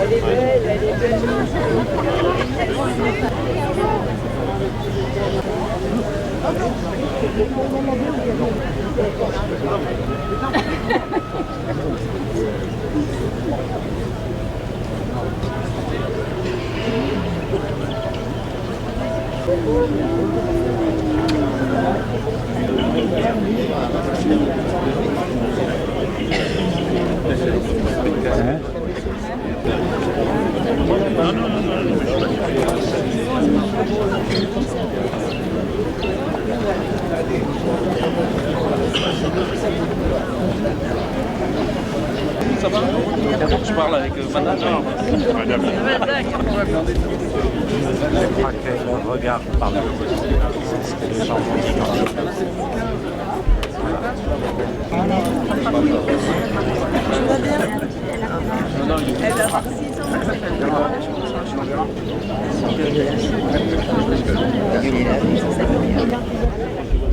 Elle est belle, elle est belle. Ça va? Je parle avec le manager. Je crois que le regard parle. C'est ce que les gens vont dire. Elle va avoir 6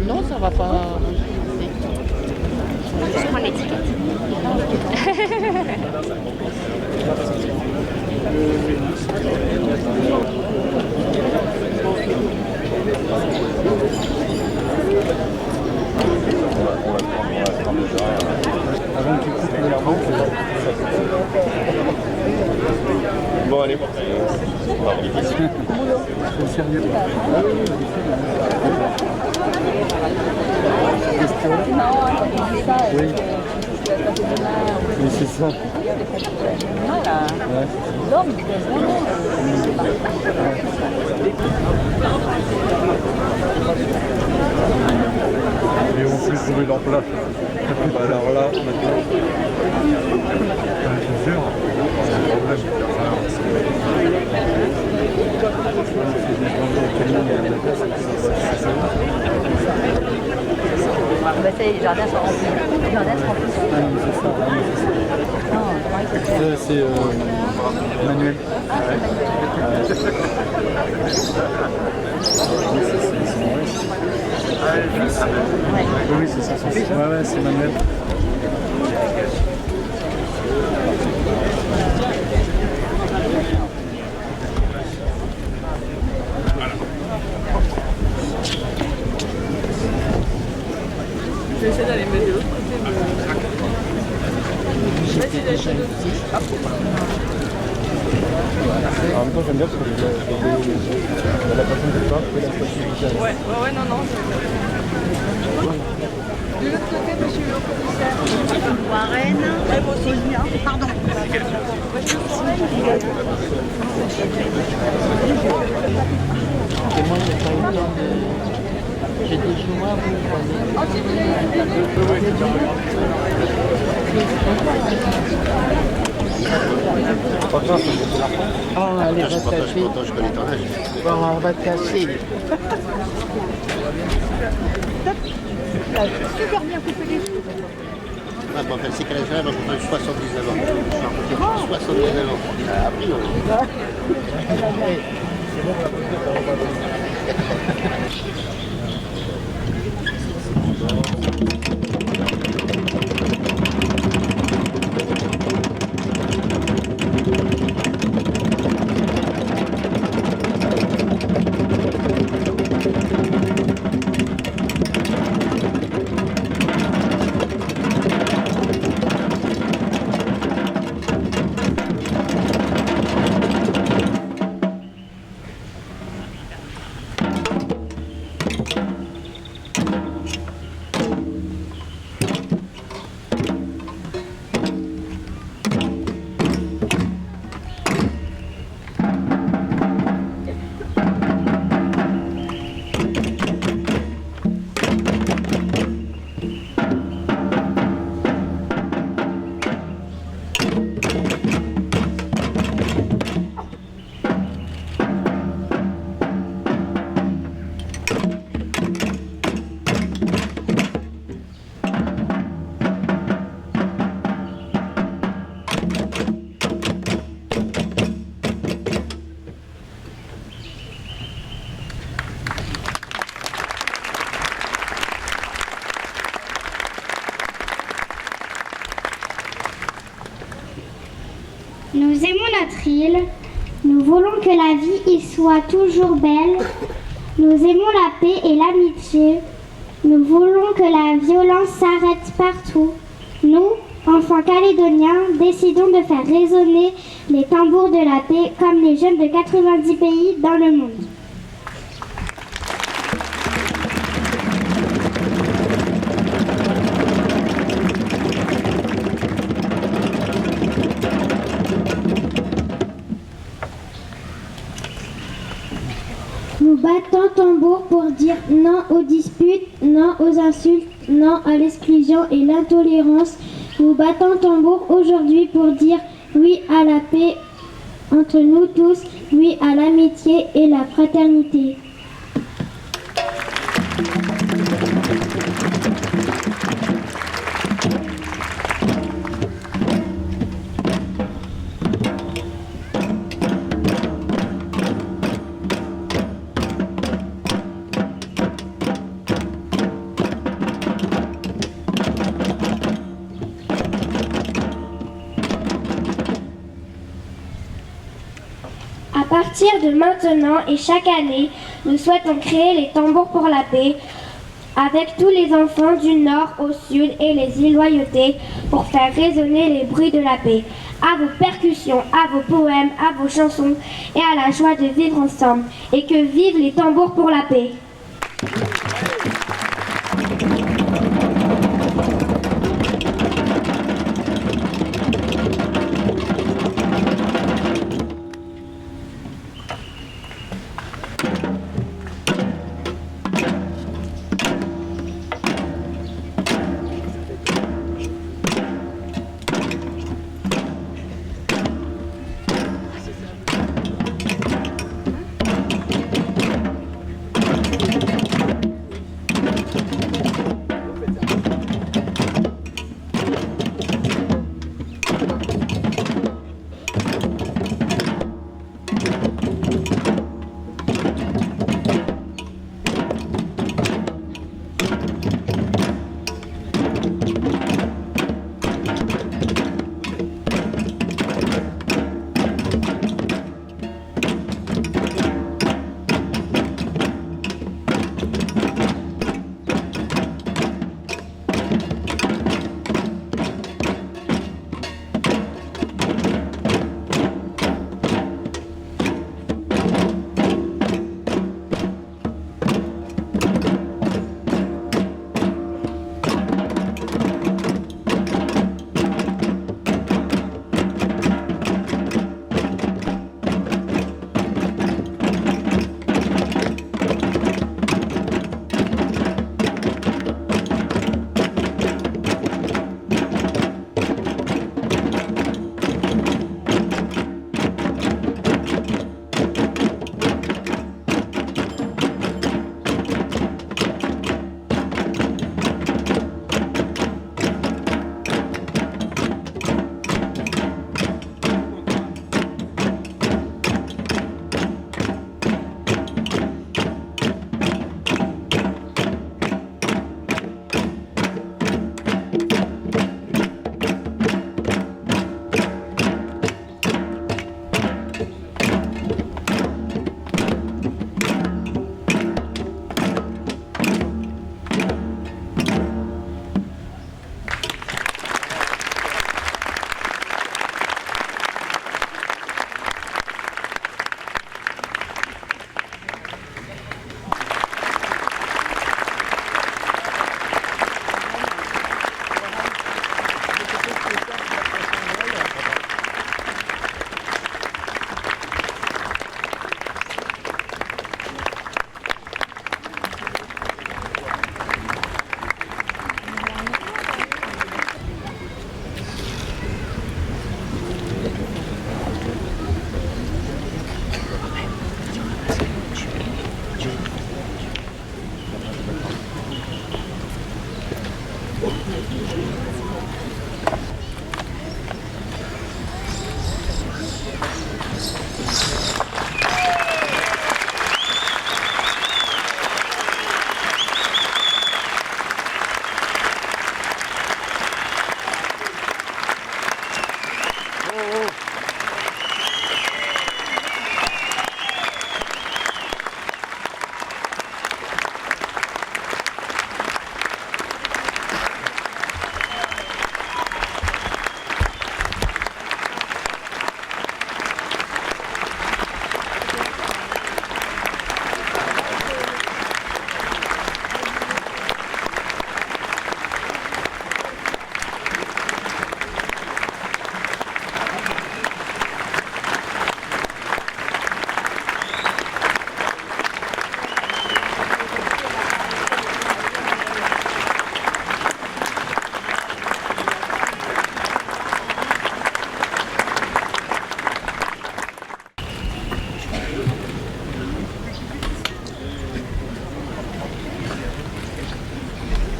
Non, ça va pas. Je prends l'étiquette. Avant que tu coupes légèrement, Bon, allez. c'est sérieux. Oui. Oui, c'est ça. L'homme, Et on peut trouver leur place. Alors là, maintenant. C'est sûr. C'est un problème. bah, ça y est, les jardins sont remplis. Les jardins sont remplis. C'est ça. Non, comment il s'appelle? C'est Manuel. Oui, c'est ça. Ouais, c'est Manuel. Je vais essayer d'aller mettre de l'autre côté. Je vais essayer d'aller chez nous. En même temps, j'aime bien parce que la personne de toi fait la possibilité. Ouais, non. De l'autre côté, monsieur le commissaire. Warren. Pardon. Et moi, j'ai pas eu le temps de... J'ai des jours à vous Oh, allez, va te cacher. Je connais ton âge. Bon, on va te cacher. Super bien coupé les cheveux. Ah, bon, c'est quel âge là? Donc, on a 79 ans. 79 ans. A priori. notre île. Nous voulons que la vie y soit toujours belle. Nous aimons la paix et l'amitié. Nous voulons que la violence s'arrête partout. Nous, enfants calédoniens, décidons de faire résonner les tambours de la paix comme les jeunes de 90 pays dans le monde. Nous battons tambour pour dire non aux disputes, non aux insultes, non à l'exclusion et l'intolérance. Nous battons tambour aujourd'hui pour dire oui à la paix entre nous tous, oui à l'amitié et la fraternité. À partir de maintenant et chaque année, nous souhaitons créer les tambours pour la paix avec tous les enfants du nord au sud et les îles Loyauté pour faire résonner les bruits de la paix. À vos percussions, à vos poèmes, à vos chansons et à la joie de vivre ensemble. Et que vivent les tambours pour la paix.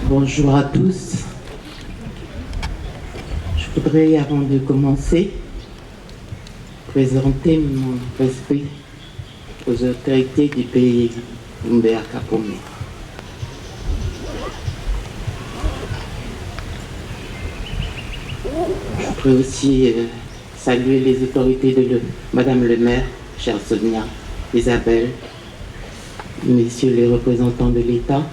Bonjour à tous. Je voudrais, avant de commencer, présenter mon respect aux autorités du pays Umbea Kapome. Je voudrais aussi saluer les autorités de Madame le maire, chère Sonia, Isabelle, messieurs les représentants de l'État,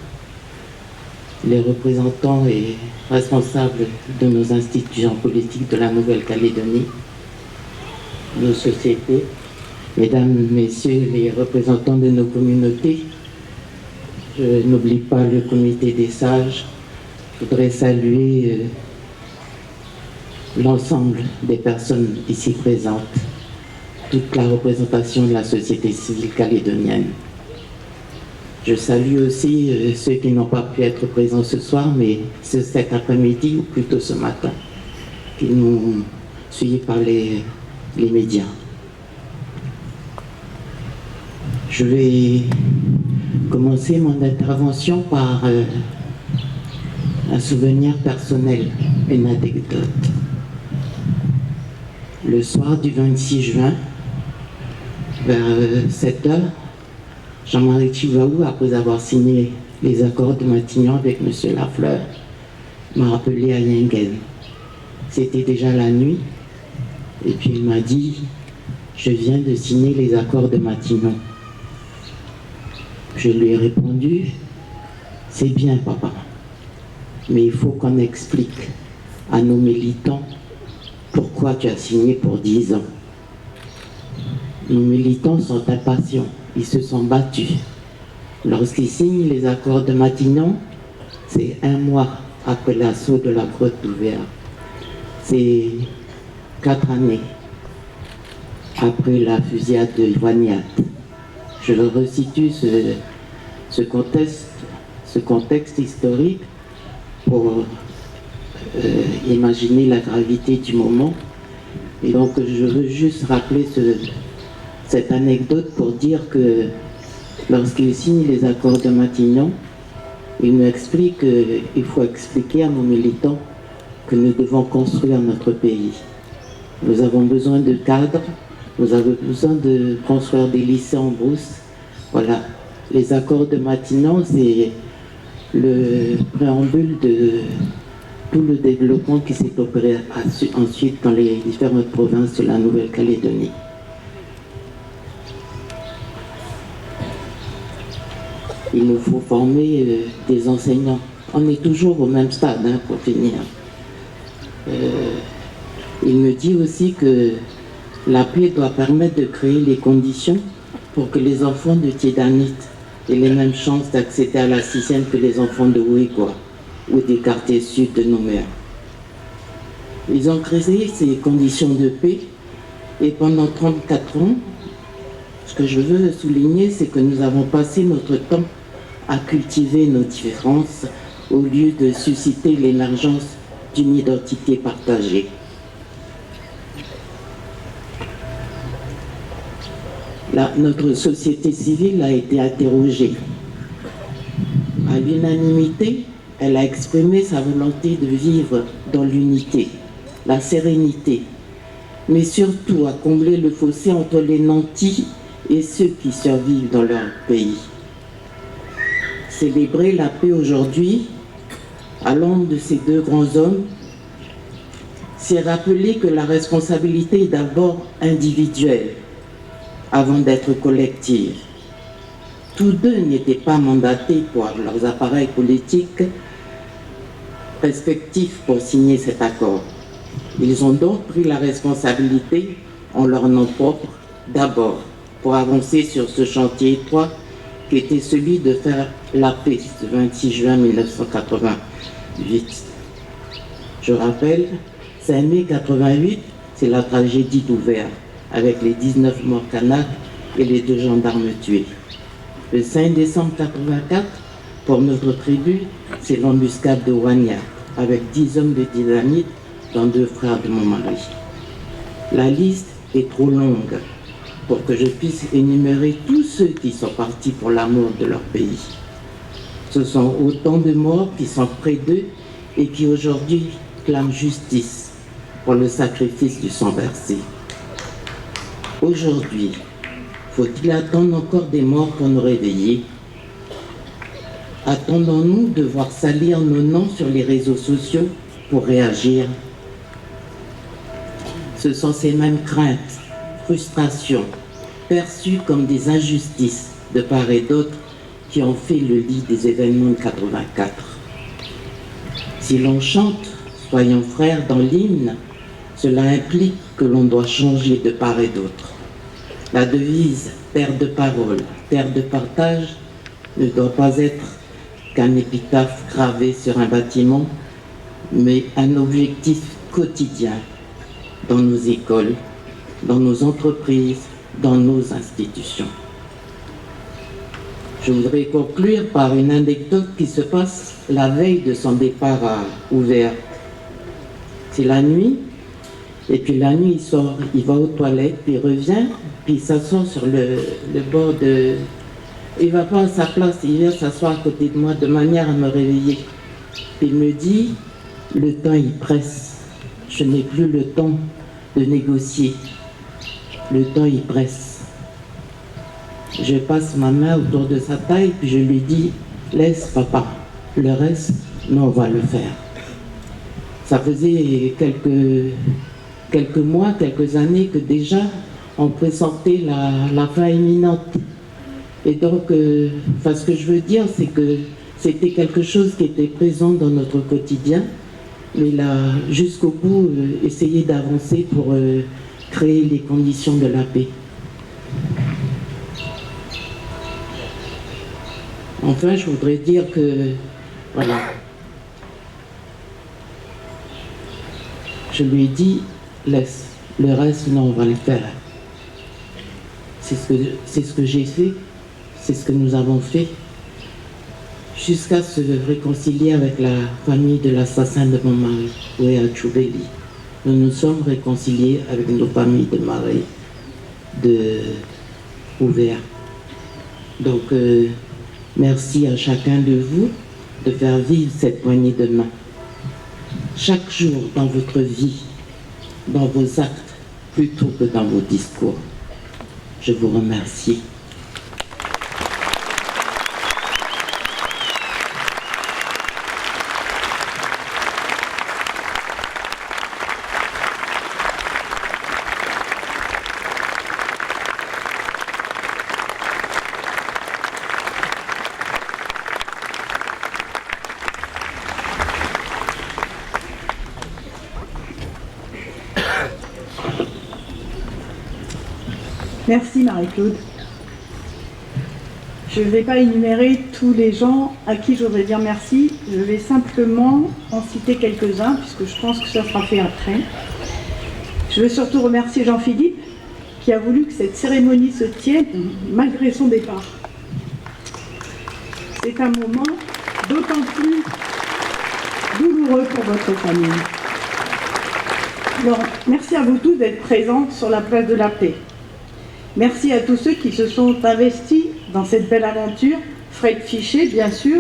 les représentants et responsables de nos institutions politiques de la Nouvelle-Calédonie, nos sociétés, mesdames, messieurs les représentants de nos communautés. Je n'oublie pas le comité des sages. Je voudrais saluer l'ensemble des personnes ici présentes, toute la représentation de la société civile calédonienne. Je salue aussi ceux qui n'ont pas pu être présents ce soir, mais cet après-midi, ou plutôt ce matin, qui nous suivent par les médias. Je vais commencer mon intervention par un souvenir personnel, une anecdote. Le soir du 26 juin, vers 7 heures, Jean-Marie Chivaou, après avoir signé les accords de Matignon avec M. Lafleur, m'a rappelé à Yingen. C'était déjà la nuit, et puis il m'a dit « Je viens de signer les accords de Matignon ». Je lui ai répondu « C'est bien, papa, mais il faut qu'on explique à nos militants pourquoi tu as signé pour 10 ans. Nos militants sont impatients. Ils se sont battus. Lorsqu'ils signent les accords de Matignon, c'est 1 mois après l'assaut de la grotte d'Ouvéa. C'est 4 années après la fusillade de Joignat. Je resitue ce contexte historique pour imaginer la gravité du moment. Et donc je veux juste rappeler cette anecdote pour dire que lorsqu'il signe les accords de Matignon, il nous explique qu'il faut expliquer à nos militants que nous devons construire notre pays. Nous avons besoin de cadres, nous avons besoin de construire des lycées en brousse. Voilà, les accords de Matignon, c'est le préambule de tout le développement qui s'est opéré ensuite dans les différentes provinces de la Nouvelle-Calédonie. Il nous faut former des enseignants. On est toujours au même stade, pour finir. Il me dit aussi que la paix doit permettre de créer les conditions pour que les enfants de Tiedanit aient les mêmes chances d'accéder à la 6e que les enfants de Ouégoua ou des quartiers sud de Nouméa. Ils ont créé ces conditions de paix et pendant 34 ans, ce que je veux souligner, c'est que nous avons passé notre temps à cultiver nos différences au lieu de susciter l'émergence d'une identité partagée. Notre société civile a été interrogée. À l'unanimité, elle a exprimé sa volonté de vivre dans l'unité, la sérénité, mais surtout à combler le fossé entre les nantis et ceux qui survivent dans leur pays. Célébrer la paix aujourd'hui, à l'ombre de ces deux grands hommes, c'est rappeler que la responsabilité est d'abord individuelle, avant d'être collective. Tous deux n'étaient pas mandatés par leurs appareils politiques respectifs pour signer cet accord. Ils ont donc pris la responsabilité en leur nom propre d'abord pour avancer sur ce chantier étroit qui était celui de faire la paix ce 26 juin 1988. Je rappelle, 5 mai 88, c'est la tragédie d'Ouvéa, avec les 19 morts Kanaks et les 2 gendarmes tués. Le 5 décembre 84, pour notre tribu, c'est l'embuscade de Joignat, avec 10 hommes de Tiedanit, dont 2 frères de mon mari. La liste est trop longue pour que je puisse énumérer tous ceux qui sont partis pour l'amour de leur pays. Ce sont autant de morts qui sont près d'eux et qui aujourd'hui clament justice pour le sacrifice du sang versé. Aujourd'hui, faut-il attendre encore des morts pour nous réveiller? Attendons-nous de voir salir nos noms sur les réseaux sociaux pour réagir? Ce sont ces mêmes craintes, frustrations, perçues comme des injustices de part et d'autre qui ont fait le lit des événements de 84. Si l'on chante « Soyons frères » dans l'hymne, cela implique que l'on doit changer de part et d'autre. La devise « terre de parole, terre de partage » ne doit pas être qu'un épitaphe gravé sur un bâtiment, mais un objectif quotidien dans nos écoles, dans nos entreprises, dans nos institutions. Je voudrais conclure par une anecdote qui se passe la veille de son départ à Ouvert. C'est la nuit, et puis la nuit il sort, il va aux toilettes, puis il revient, puis il s'assoit sur le bord de... Il va pas à sa place, il vient s'asseoir à côté de moi de manière à me réveiller. Puis il me dit, le temps il presse, je n'ai plus le temps de négocier, le temps il presse. Je passe ma main autour de sa taille, puis je lui dis, laisse papa, le reste, nous on va le faire. Ça faisait quelques mois, quelques années que déjà on pressentait la fin imminente. Et donc, ce que je veux dire, c'est que c'était quelque chose qui était présent dans notre quotidien, mais là, jusqu'au bout, essayer d'avancer pour créer les conditions de la paix. Enfin, je voudrais dire que, voilà, je lui ai dit, laisse, le reste, non, on va le faire. C'est ce que j'ai fait, c'est ce que nous avons fait, jusqu'à se réconcilier avec la famille de l'assassin de mon mari, Ouéa Choubeli. Nous nous sommes réconciliés avec nos familles de Marais, de Ouvert. Donc, merci à chacun de vous de faire vivre cette poignée de main. Chaque jour dans votre vie, dans vos actes, plutôt que dans vos discours. Je vous remercie. Merci Marie-Claude. Je ne vais pas énumérer tous les gens à qui je voudrais dire merci. Je vais simplement en citer quelques-uns, puisque je pense que ça sera fait après. Je veux surtout remercier Jean-Philippe, qui a voulu que cette cérémonie se tienne malgré son départ. C'est un moment d'autant plus douloureux pour votre famille. Alors, merci à vous tous d'être présents sur la place de la Paix. Merci à tous ceux qui se sont investis dans cette belle aventure, Fred Fichet bien sûr,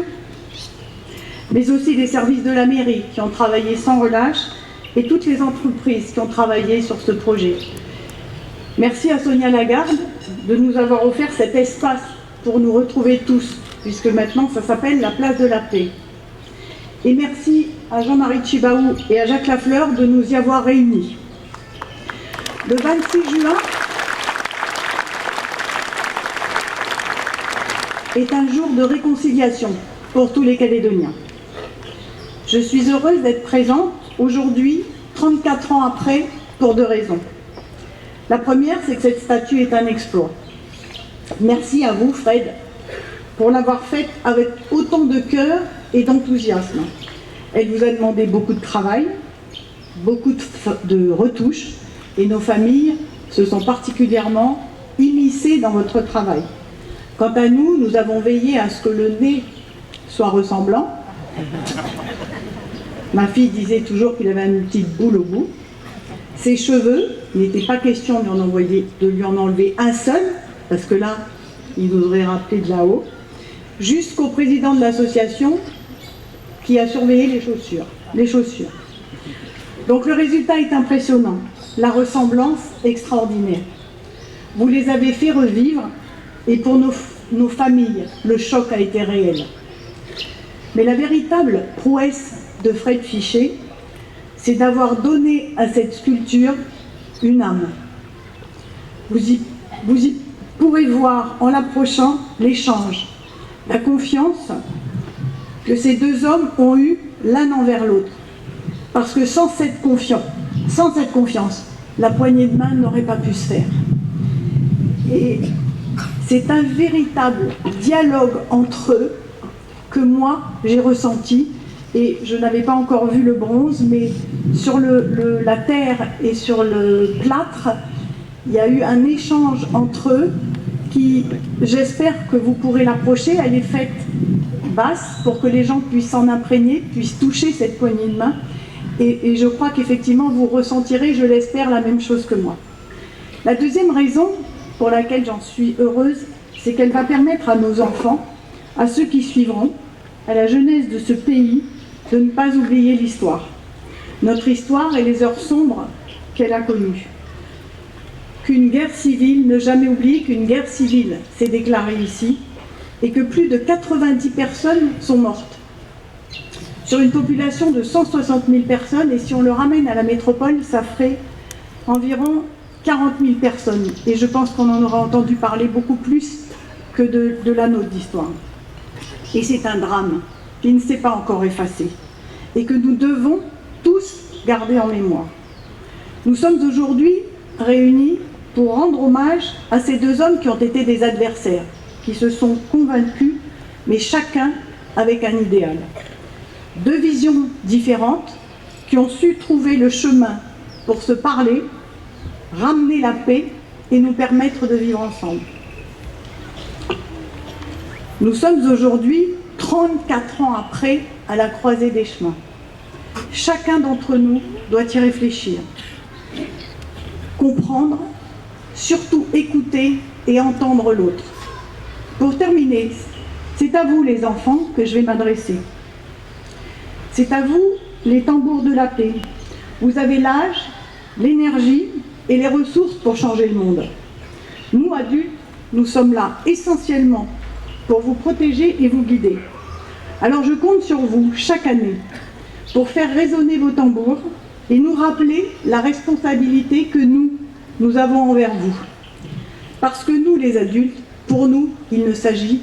mais aussi les services de la mairie qui ont travaillé sans relâche et toutes les entreprises qui ont travaillé sur ce projet. Merci à Sonia Lagarde de nous avoir offert cet espace pour nous retrouver tous, puisque maintenant ça s'appelle la place de la Paix. Et merci à Jean-Marie Tchibaou et à Jacques Lafleur de nous y avoir réunis. Le 26 juin est un jour de réconciliation pour tous les Calédoniens. Je suis heureuse d'être présente aujourd'hui, 34 ans après, pour deux raisons. La première, c'est que cette statue est un exploit. Merci à vous, Fred, pour l'avoir faite avec autant de cœur et d'enthousiasme. Elle vous a demandé beaucoup de travail, beaucoup de retouches, et nos familles se sont particulièrement immiscées dans votre travail. Quant à nous, nous avons veillé à ce que le nez soit ressemblant. Ma fille disait toujours qu'il avait une petite boule au bout. Ses cheveux, il n'était pas question de lui en enlever un seul, parce que là, il nous aurait rappelé de là-haut. jusqu'au président de l'association qui a surveillé les chaussures. Donc le résultat est impressionnant, la ressemblance extraordinaire. Vous les avez fait revivre et pour nos familles, le choc a été réel. Mais la véritable prouesse de Fred Fichet, c'est d'avoir donné à cette sculpture une âme. Vous y pourrez voir en l'approchant l'échange, la confiance que ces deux hommes ont eue l'un envers l'autre. Parce que sans cette confiance, la poignée de main n'aurait pas pu se faire. Et c'est un véritable dialogue entre eux que moi j'ai ressenti, et je n'avais pas encore vu le bronze, mais sur la terre et sur le plâtre, il y a eu un échange entre eux qui, j'espère que vous pourrez l'approcher. Elle est faite basse pour que les gens puissent s'en imprégner, puissent toucher cette poignée de main, et je crois qu'effectivement vous ressentirez, je l'espère, la même chose que moi. La deuxième raison pour laquelle j'en suis heureuse, c'est qu'elle va permettre à nos enfants, à ceux qui suivront, à la jeunesse de ce pays, de ne pas oublier l'histoire. Notre histoire et les heures sombres qu'elle a connues. Qu'une guerre civile, ne jamais oublier qu'une guerre civile s'est déclarée ici et que plus de 90 personnes sont mortes. Sur une population de 160 000 personnes, et si on le ramène à la métropole, ça ferait environ 40 000 personnes. Et je pense qu'on en aura entendu parler beaucoup plus que de la nôtre d'histoire. Et c'est un drame qui ne s'est pas encore effacé et que nous devons tous garder en mémoire. Nous sommes aujourd'hui réunis pour rendre hommage à ces deux hommes qui ont été des adversaires, qui se sont convaincus, mais chacun avec un idéal. Deux visions différentes qui ont su trouver le chemin pour se parler, ramener la paix et nous permettre de vivre ensemble. Nous sommes aujourd'hui 34 ans après à la croisée des chemins. Chacun d'entre nous doit y réfléchir, comprendre, surtout écouter et entendre l'autre. Pour terminer, c'est à vous les enfants que je vais m'adresser. C'est à vous les tambours de la paix. Vous avez l'âge, l'énergie et les ressources pour changer le monde. Nous, adultes, nous sommes là essentiellement pour vous protéger et vous guider. Alors je compte sur vous chaque année pour faire résonner vos tambours et nous rappeler la responsabilité que nous avons envers vous. Parce que nous, les adultes, pour nous, il ne s'agit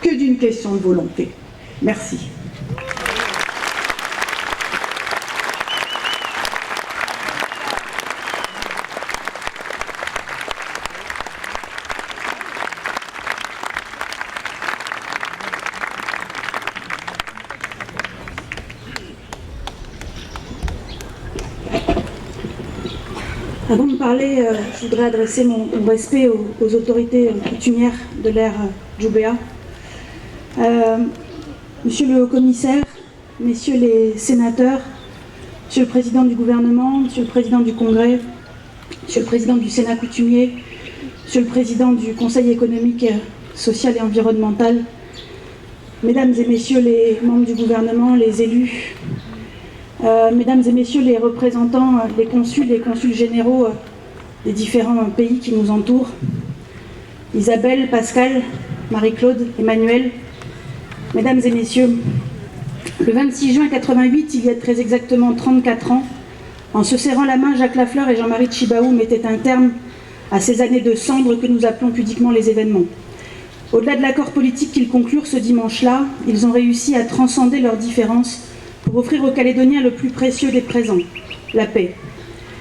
que d'une question de volonté. Merci. Avant de parler, je voudrais adresser mon respect aux autorités coutumières de l'ère Djoubéa. Monsieur le haut-commissaire, messieurs les sénateurs, monsieur le président du gouvernement, monsieur le président du Congrès, monsieur le président du Sénat coutumier, monsieur le président du Conseil économique, social et environnemental, mesdames et messieurs les membres du gouvernement, les élus, mesdames et messieurs les représentants, les consuls généraux des différents pays qui nous entourent, Isabelle, Pascal, Marie-Claude, Emmanuel, mesdames et messieurs, le 26 juin 88, il y a très exactement 34 ans, en se serrant la main, Jacques Lafleur et Jean-Marie Tjibaou mettaient un terme à ces années de cendres que nous appelons pudiquement les événements. Au-delà de l'accord politique qu'ils conclurent ce dimanche-là, ils ont réussi à transcender leurs différences pour offrir aux Calédoniens le plus précieux des présents, la paix.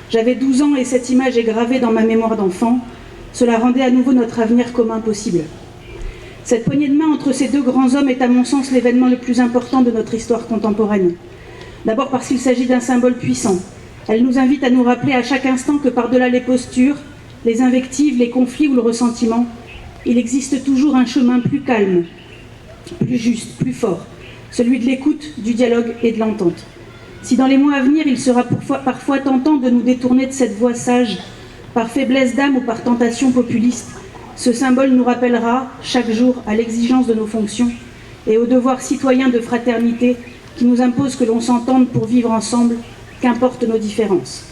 J'avais 12 ans et cette image est gravée dans ma mémoire d'enfant. Cela rendait à nouveau notre avenir commun possible. Cette poignée de main entre ces deux grands hommes est à mon sens l'événement le plus important de notre histoire contemporaine. D'abord parce qu'il s'agit d'un symbole puissant. Elle nous invite à nous rappeler à chaque instant que par-delà les postures, les invectives, les conflits ou le ressentiment, il existe toujours un chemin plus calme, plus juste, plus fort, celui de l'écoute, du dialogue et de l'entente. Si dans les mois à venir, il sera parfois tentant de nous détourner de cette voie sage, par faiblesse d'âme ou par tentation populiste, Ce symbole nous rappellera chaque jour à l'exigence de nos fonctions et au devoir citoyen de fraternité qui nous impose que l'on s'entende pour vivre ensemble, qu'importent nos différences.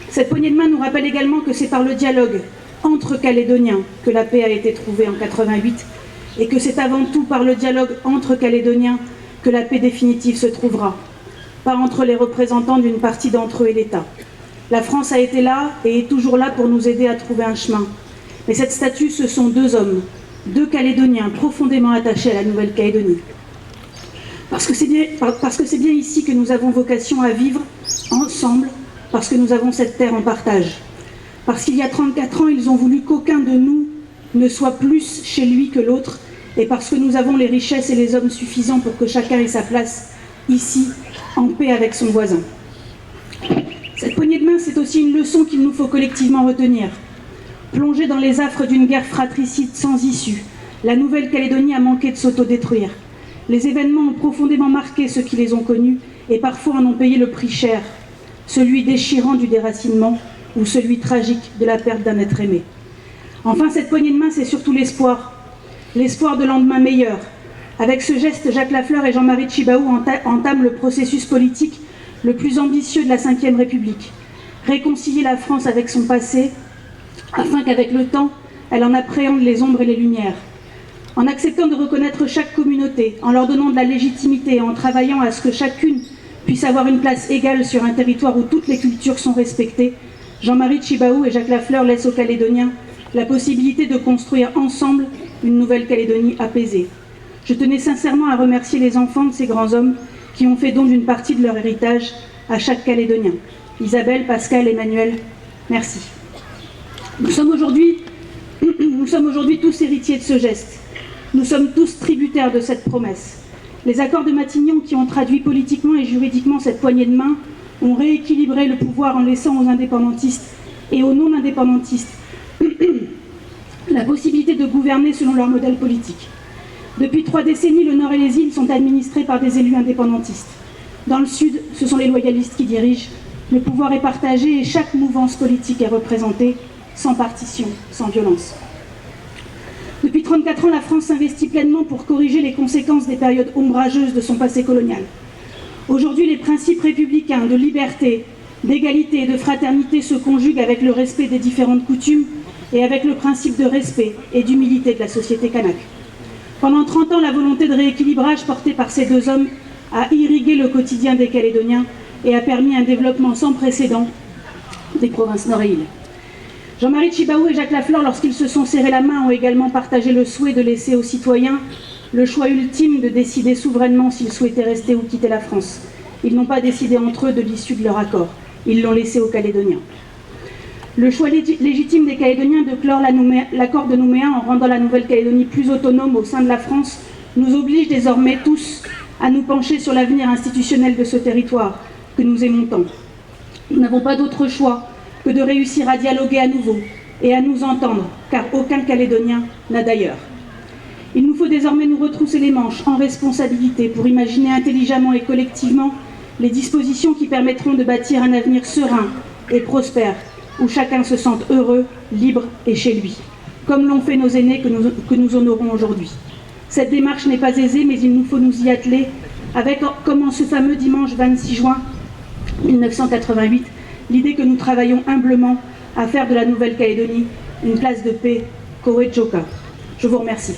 Cette poignée de main nous rappelle également que c'est par le dialogue entre Calédoniens que la paix a été trouvée en 88 et que c'est avant tout par le dialogue entre Calédoniens que la paix définitive se trouvera, pas entre les représentants d'une partie d'entre eux et l'État. La France a été là et est toujours là pour nous aider à trouver un chemin. Mais cette statue, ce sont deux hommes, deux Calédoniens profondément attachés à la Nouvelle-Calédonie. Parce que c'est bien ici que nous avons vocation à vivre ensemble, parce que nous avons cette terre en partage. Parce qu'il y a 34 ans, ils ont voulu qu'aucun de nous ne soit plus chez lui que l'autre, et parce que nous avons les richesses et les hommes suffisants pour que chacun ait sa place ici, en paix avec son voisin. Cette poignée de main, c'est aussi une leçon qu'il nous faut collectivement retenir. Plongée dans les affres d'une guerre fratricide sans issue, la Nouvelle-Calédonie a manqué de s'autodétruire. Les événements ont profondément marqué ceux qui les ont connus et parfois en ont payé le prix cher, celui déchirant du déracinement ou celui tragique de la perte d'un être aimé. Enfin, cette poignée de main, c'est surtout l'espoir de lendemains meilleurs. Avec ce geste, Jacques Lafleur et Jean-Marie Tjibaou entament le processus politique le plus ambitieux de la Ve République. Réconcilier la France avec son passé, afin qu'avec le temps, elle en appréhende les ombres et les lumières. En acceptant de reconnaître chaque communauté, en leur donnant de la légitimité et en travaillant à ce que chacune puisse avoir une place égale sur un territoire où toutes les cultures sont respectées, Jean-Marie Tjibaou et Jacques Lafleur laissent aux Calédoniens la possibilité de construire ensemble une Nouvelle-Calédonie apaisée. Je tenais sincèrement à remercier les enfants de ces grands hommes qui ont fait don d'une partie de leur héritage à chaque Calédonien. Isabelle, Pascal, Emmanuel, merci. Nous sommes aujourd'hui tous héritiers de ce geste. Nous sommes tous tributaires de cette promesse. Les accords de Matignon qui ont traduit politiquement et juridiquement cette poignée de main ont rééquilibré le pouvoir en laissant aux indépendantistes et aux non-indépendantistes la possibilité de gouverner selon leur modèle politique. Depuis 3 décennies, le Nord et les îles sont administrés par des élus indépendantistes. Dans le Sud, ce sont les loyalistes qui dirigent. Le pouvoir est partagé et chaque mouvance politique est représentée, sans partition, sans violence. Depuis 34 ans, la France s'investit pleinement pour corriger les conséquences des périodes ombrageuses de son passé colonial. Aujourd'hui, les principes républicains de liberté, d'égalité et de fraternité se conjuguent avec le respect des différentes coutumes et avec le principe de respect et d'humilité de la société kanak. Pendant 30 ans, la volonté de rééquilibrage portée par ces deux hommes a irrigué le quotidien des Calédoniens et a permis un développement sans précédent des provinces nord et îles. Jean-Marie Tjibaou et Jacques Lafleur, lorsqu'ils se sont serrés la main, ont également partagé le souhait de laisser aux citoyens le choix ultime de décider souverainement s'ils souhaitaient rester ou quitter la France. Ils n'ont pas décidé entre eux de l'issue de leur accord. Ils l'ont laissé aux Calédoniens. Le choix légitime des Calédoniens de clore l'accord de Nouméa en rendant la Nouvelle-Calédonie plus autonome au sein de la France nous oblige désormais tous à nous pencher sur l'avenir institutionnel de ce territoire que nous aimons tant. Nous n'avons pas d'autre choix que de réussir à dialoguer à nouveau et à nous entendre, car aucun Calédonien n'a d'ailleurs. Il nous faut désormais nous retrousser les manches en responsabilité pour imaginer intelligemment et collectivement les dispositions qui permettront de bâtir un avenir serein et prospère, où chacun se sente heureux, libre et chez lui, comme l'ont fait nos aînés que nous honorons aujourd'hui. Cette démarche n'est pas aisée, mais il nous faut nous y atteler, avec, comme en ce fameux dimanche 26 juin 1988, l'idée que nous travaillons humblement à faire de la Nouvelle-Calédonie une place de paix, Kowe Joka. Je vous remercie.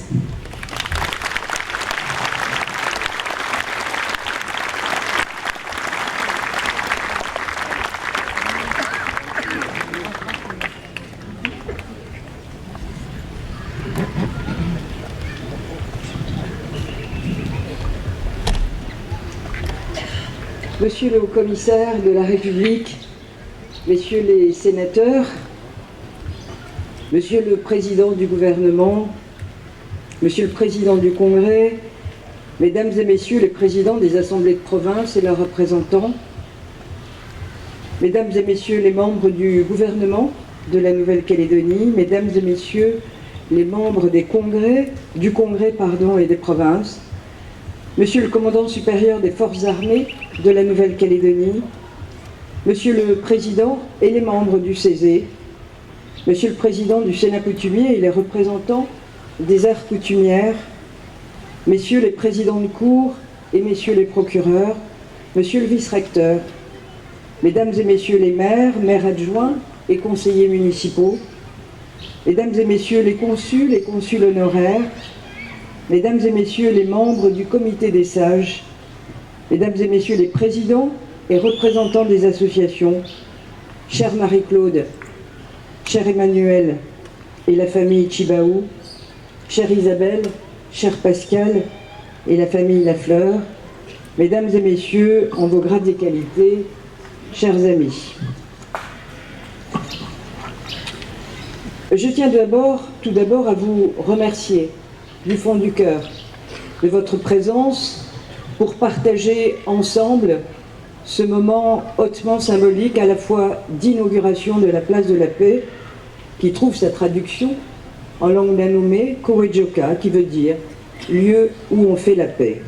Monsieur le Haut-Commissaire de la République, Messieurs les sénateurs, Monsieur le Président du gouvernement, Monsieur le Président du Congrès, Mesdames et Messieurs les Présidents des assemblées de province et leurs représentants, Mesdames et Messieurs les membres du gouvernement de la Nouvelle-Calédonie, Mesdames et Messieurs les membres du Congrès et des provinces, Monsieur le commandant supérieur des forces armées de la Nouvelle-Calédonie, Monsieur le Président et les membres du CESE, Monsieur le Président du Sénat coutumier et les représentants des aires coutumières, Messieurs les présidents de cour et Messieurs les procureurs, Monsieur le vice-recteur, Mesdames et Messieurs les maires, maires adjoints et conseillers municipaux, Mesdames et Messieurs les consuls et consuls honoraires, Mesdames et Messieurs les membres du Comité des sages, Mesdames et Messieurs les présidents et représentants des associations, chère Marie-Claude, cher Emmanuel et la famille Chibaou, chère Isabelle, cher Pascal et la famille Lafleur, Mesdames et Messieurs, en vos grades et qualités, chers amis. Je tiens tout d'abord à vous remercier du fond du cœur de votre présence pour partager ensemble ce moment hautement symbolique à la fois d'inauguration de la place de la Paix, qui trouve sa traduction en langue nanomé Kowejoka, qui veut dire « lieu où on fait la paix »,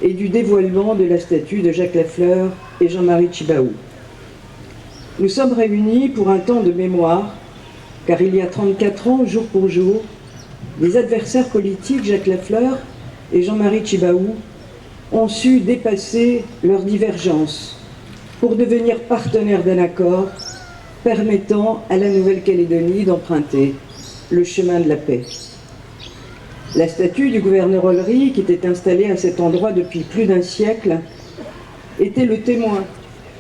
et du dévoilement de la statue de Jacques Lafleur et Jean-Marie Chibaou. Nous sommes réunis pour un temps de mémoire, car il y a 34 ans, jour pour jour, les adversaires politiques Jacques Lafleur et Jean-Marie Chibaou ont su dépasser leurs divergences pour devenir partenaires d'un accord permettant à la Nouvelle-Calédonie d'emprunter le chemin de la paix. La statue du gouverneur Olry, qui était installée à cet endroit depuis plus d'un siècle, était le témoin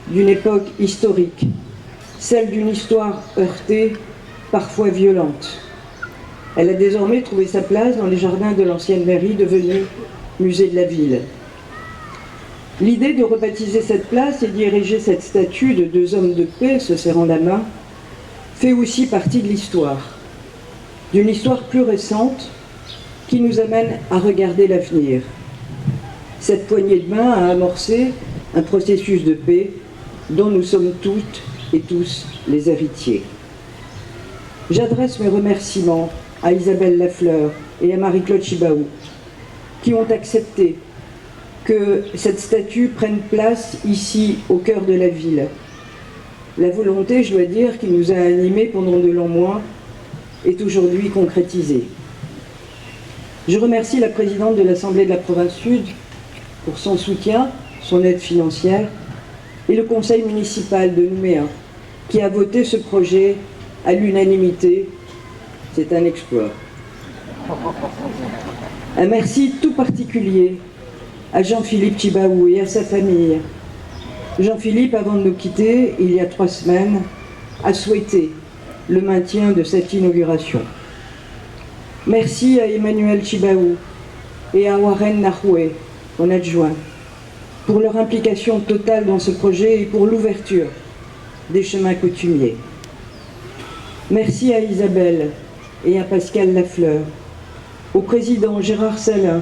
d'une époque historique, celle d'une histoire heurtée, parfois violente. Elle a désormais trouvé sa place dans les jardins de l'ancienne mairie devenue musée de la ville. L'idée de rebaptiser cette place et d'y ériger cette statue de deux hommes de paix se serrant la main fait aussi partie de l'histoire, d'une histoire plus récente qui nous amène à regarder l'avenir. Cette poignée de main a amorcé un processus de paix dont nous sommes toutes et tous les héritiers. J'adresse mes remerciements à Isabelle Lafleur et à Marie-Claude Chibaou qui ont accepté que cette statue prenne place ici, au cœur de la ville. La volonté, je dois dire, qui nous a animés pendant de longs mois, est aujourd'hui concrétisée. Je remercie la présidente de l'Assemblée de la Province Sud pour son soutien, son aide financière, et le conseil municipal de Nouméa, qui a voté ce projet à l'unanimité. C'est un exploit. Un merci tout particulier à Jean-Philippe Chibaou et à sa famille. Jean-Philippe, avant de nous quitter, il y a 3 semaines, a souhaité le maintien de cette inauguration. Merci à Emmanuel Chibaou et à Warren Nahoué, mon adjoint, pour leur implication totale dans ce projet et pour l'ouverture des chemins coutumiers. Merci à Isabelle et à Pascal Lafleur, au président Gérard Salin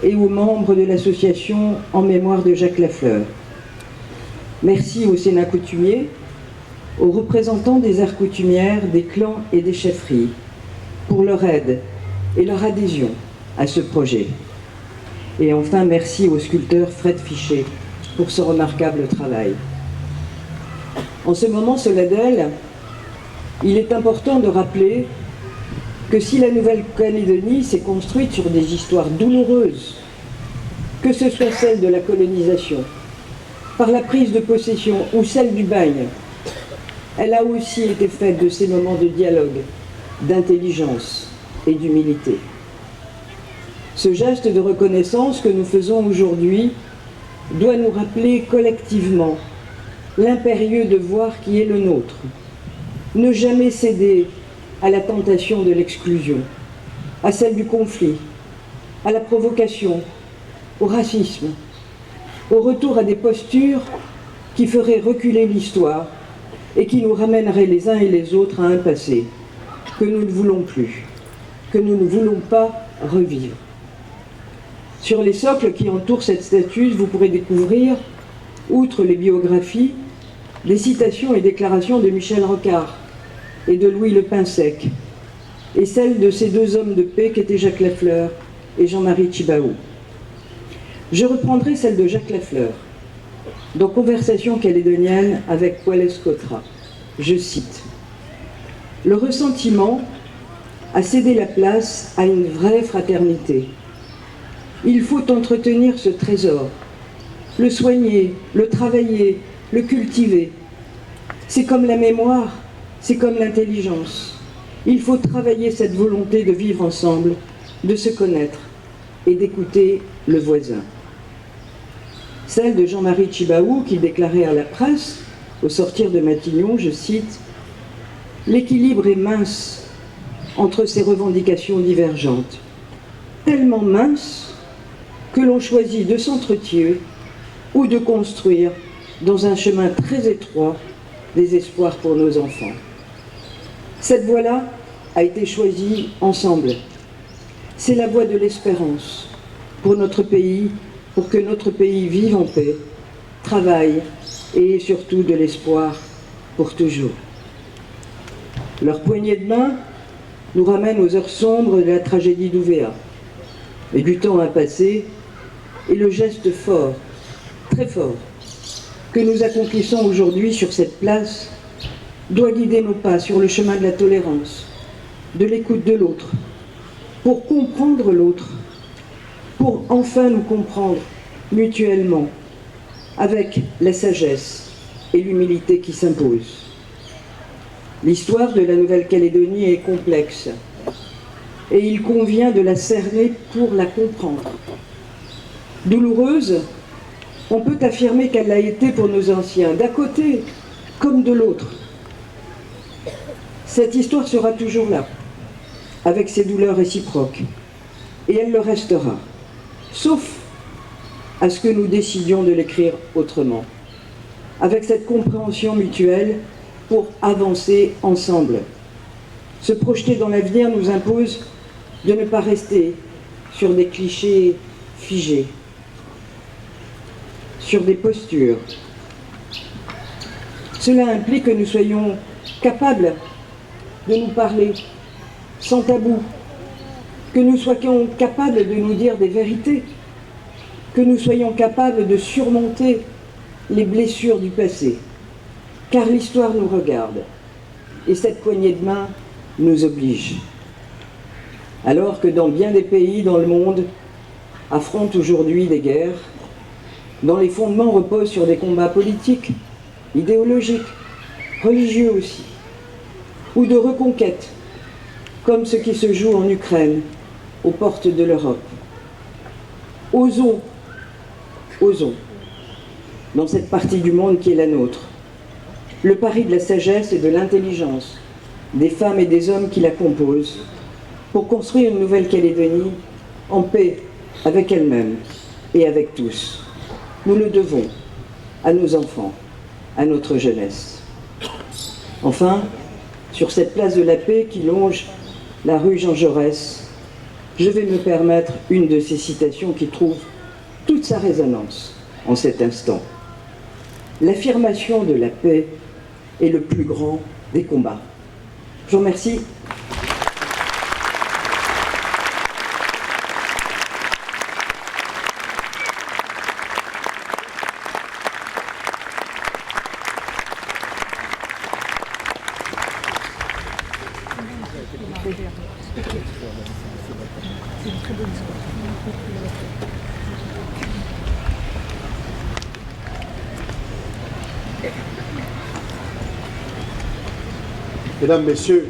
et aux membres de l'association en mémoire de Jacques Lafleur. Merci au Sénat coutumier, aux représentants des aires coutumières, des clans et des chefferies, pour leur aide et leur adhésion à ce projet. Et enfin, merci au sculpteur Fred Fichet pour ce remarquable travail. En ce moment solennel, il est important de rappeler que si la Nouvelle-Calédonie s'est construite sur des histoires douloureuses, que ce soit celle de la colonisation, par la prise de possession ou celle du bagne, elle a aussi été faite de ces moments de dialogue, d'intelligence et d'humilité. Ce geste de reconnaissance que nous faisons aujourd'hui doit nous rappeler collectivement l'impérieux devoir qui est le nôtre. Ne jamais céder à la tentation de l'exclusion, à celle du conflit, à la provocation, au racisme, au retour à des postures qui feraient reculer l'histoire et qui nous ramèneraient les uns et les autres à un passé que nous ne voulons plus, que nous ne voulons pas revivre. Sur les socles qui entourent cette statue, vous pourrez découvrir, outre les biographies, des citations et déclarations de Michel Rocard et de Louis Le Pinsec, et celles de ces deux hommes de paix qu'étaient Jacques Lafleur et Jean-Marie Chibaou. Je reprendrai celle de Jacques Lafleur, dans Conversation calédonienne avec Wallace Cotra. Je cite : le ressentiment a cédé la place à une vraie fraternité. Il faut entretenir ce trésor, le soigner, le travailler, le cultiver. C'est comme la mémoire, c'est comme l'intelligence. Il faut travailler cette volonté de vivre ensemble, de se connaître et d'écouter le voisin. Celle de Jean-Marie Tjibaou qui déclarait à la presse, au sortir de Matignon, je cite, « L'équilibre est mince entre ces revendications divergentes, tellement mince que l'on choisit de s'entretuer ou de construire dans un chemin très étroit des espoirs pour nos enfants. » Cette voie-là a été choisie ensemble. C'est la voie de l'espérance pour notre pays, pour que notre pays vive en paix, travaille et surtout de l'espoir pour toujours. Leur poignée de main nous ramène aux heures sombres de la tragédie d'Ouvéa et du temps à passer, et le geste fort, très fort, que nous accomplissons aujourd'hui sur cette place doit guider nos pas sur le chemin de la tolérance, de l'écoute de l'autre, pour comprendre l'autre, pour enfin nous comprendre mutuellement, avec la sagesse et l'humilité qui s'imposent. L'histoire de la Nouvelle-Calédonie est complexe et il convient de la cerner pour la comprendre. Douloureuse, on peut affirmer qu'elle l'a été pour nos anciens, d'un côté comme de l'autre. Cette histoire sera toujours là, avec ses douleurs réciproques, et elle le restera, sauf à ce que nous décidions de l'écrire autrement, avec cette compréhension mutuelle pour avancer ensemble. Se projeter dans l'avenir nous impose de ne pas rester sur des clichés figés, sur des postures. Cela implique que nous soyons capables de nous parler sans tabou, que nous soyons capables de nous dire des vérités, que nous soyons capables de surmonter les blessures du passé, car l'histoire nous regarde et cette poignée de main nous oblige. Alors que dans bien des pays dans le monde affrontent aujourd'hui des guerres, dont les fondements reposent sur des combats politiques, idéologiques, religieux aussi, ou de reconquête, comme ce qui se joue en Ukraine, aux portes de l'Europe. Osons, dans cette partie du monde qui est la nôtre, le pari de la sagesse et de l'intelligence des femmes et des hommes qui la composent, pour construire une Nouvelle-Calédonie en paix avec elle-même et avec tous. Nous le devons à nos enfants, à notre jeunesse. Enfin, sur cette place de la paix qui longe la rue Jean Jaurès, je vais me permettre une de ces citations qui trouve toute sa résonance en cet instant. L'affirmation de la paix est le plus grand des combats. Je vous remercie. Mesdames, Messieurs,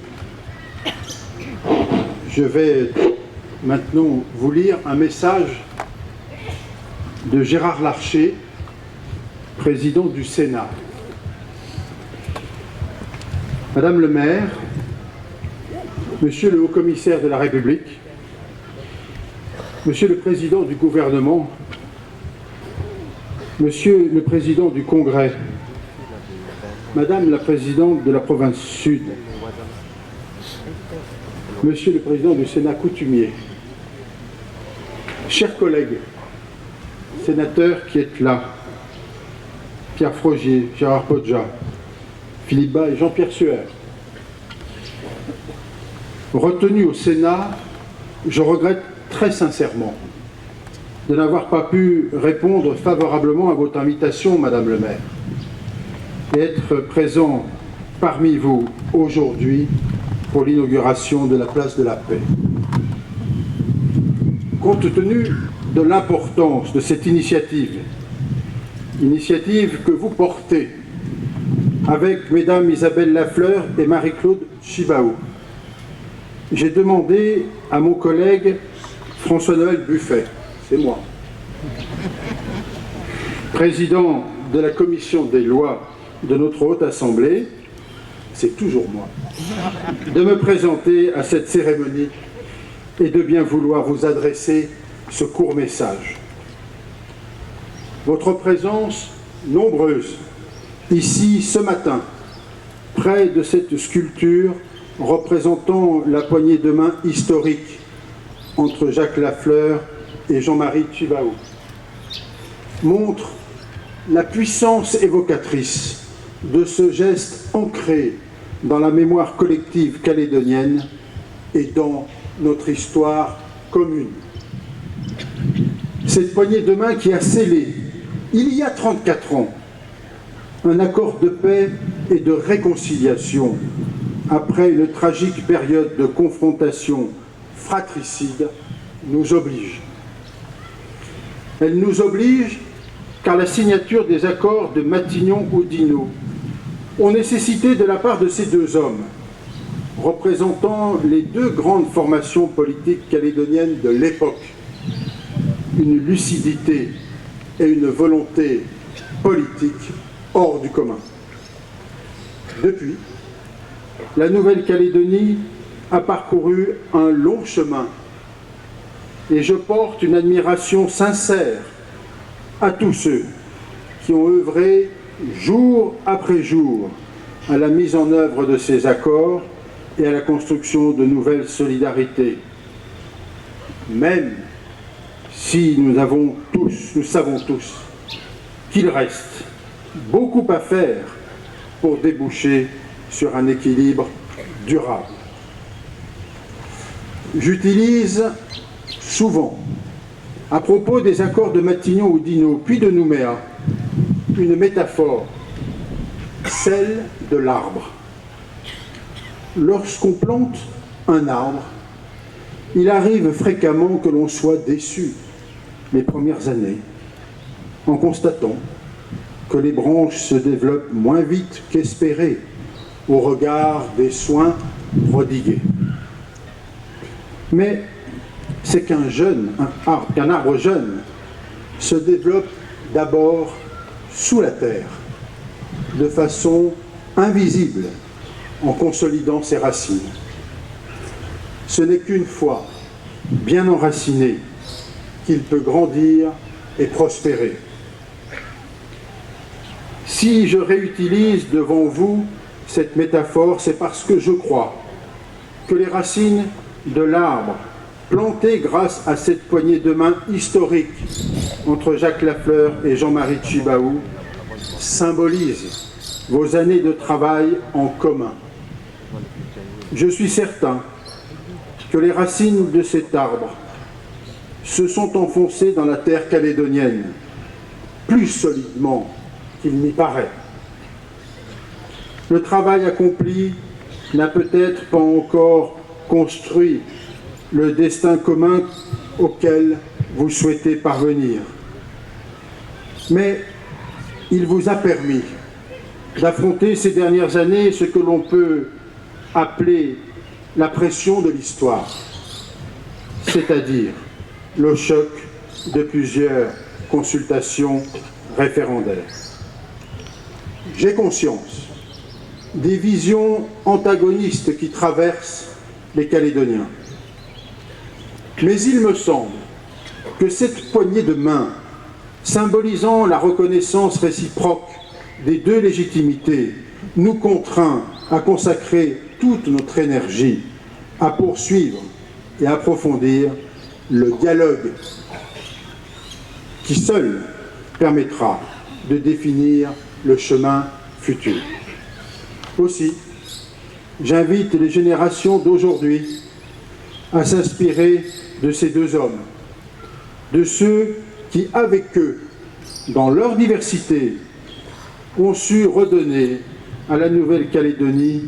je vais maintenant vous lire un message de Gérard Larcher, président du Sénat. Madame le maire, Monsieur le haut-commissaire de la République, Monsieur le président du gouvernement, Monsieur le président du Congrès, Madame la présidente de la province Sud, Monsieur le président du Sénat coutumier, chers collègues, sénateurs qui êtes là, Pierre Frogier, Gérard Podja, Philippe Bas et Jean-Pierre Sueur. Retenu au Sénat, je regrette très sincèrement de n'avoir pas pu répondre favorablement à votre invitation, Madame le maire, et être présent parmi vous aujourd'hui pour l'inauguration de la place de la Paix. Compte tenu de l'importance de cette initiative que vous portez avec Mesdames Isabelle Lafleur et Marie-Claude Chibaou, j'ai demandé à mon collègue François-Noël Buffet, c'est moi, président de la commission des lois de notre Haute Assemblée, c'est toujours moi, de me présenter à cette cérémonie et de bien vouloir vous adresser ce court message. Votre présence nombreuse, ici ce matin, près de cette sculpture représentant la poignée de main historique entre Jacques Lafleur et Jean-Marie Tjibaou, montre la puissance évocatrice de ce geste ancré dans la mémoire collective calédonienne et dans notre histoire commune. Cette poignée de main qui a scellé, il y a 34 ans, un accord de paix et de réconciliation après une tragique période de confrontation fratricide, nous oblige. Elle nous oblige car la signature des accords de Matignon-Oudinot ont nécessité de la part de ces deux hommes, représentant les deux grandes formations politiques calédoniennes de l'époque, une lucidité et une volonté politique hors du commun. Depuis, la Nouvelle-Calédonie a parcouru un long chemin et je porte une admiration sincère à tous ceux qui ont œuvré jour après jour à la mise en œuvre de ces accords et à la construction de nouvelles solidarités. Même si nous savons tous qu'il reste beaucoup à faire pour déboucher sur un équilibre durable. J'utilise souvent, à propos des accords de Matignon-Oudinot, puis de Nouméa, une métaphore, celle de l'arbre. Lorsqu'on plante un arbre, il arrive fréquemment que l'on soit déçu les premières années, en constatant que les branches se développent moins vite qu'espéré au regard des soins prodigués. Mais c'est qu'un arbre jeune se développe d'abord sous la terre, de façon invisible, en consolidant ses racines. Ce n'est qu'une fois bien enraciné qu'il peut grandir et prospérer. Si je réutilise devant vous cette métaphore, c'est parce que je crois que les racines de l'arbre, plantées grâce à cette poignée de main historique entre Jacques Lafleur et Jean-Marie Tjibaou, symbolisent vos années de travail en commun. Je suis certain que les racines de cet arbre se sont enfoncées dans la terre calédonienne, plus solidement qu'il n'y paraît. Le travail accompli n'a peut-être pas encore construit le destin commun auquel vous souhaitez parvenir. Mais il vous a permis d'affronter ces dernières années ce que l'on peut appeler la pression de l'histoire, c'est-à-dire le choc de plusieurs consultations référendaires. J'ai conscience des visions antagonistes qui traversent les Calédoniens. Mais il me semble que cette poignée de main, symbolisant la reconnaissance réciproque des deux légitimités, nous contraint à consacrer toute notre énergie à poursuivre et approfondir le dialogue qui seul permettra de définir le chemin futur. Aussi, j'invite les générations d'aujourd'hui à s'inspirer de ces deux hommes, de ceux qui, avec eux, dans leur diversité, ont su redonner à la Nouvelle-Calédonie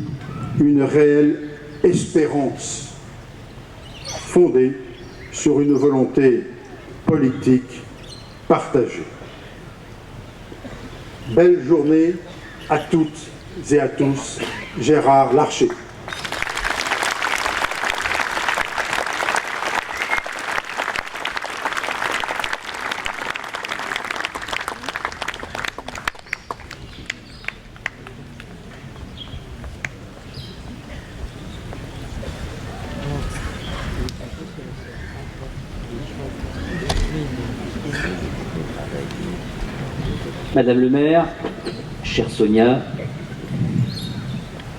une réelle espérance fondée sur une volonté politique partagée. Belle journée à toutes et à tous. Gérard Larcher. Madame le maire, chère Sonia,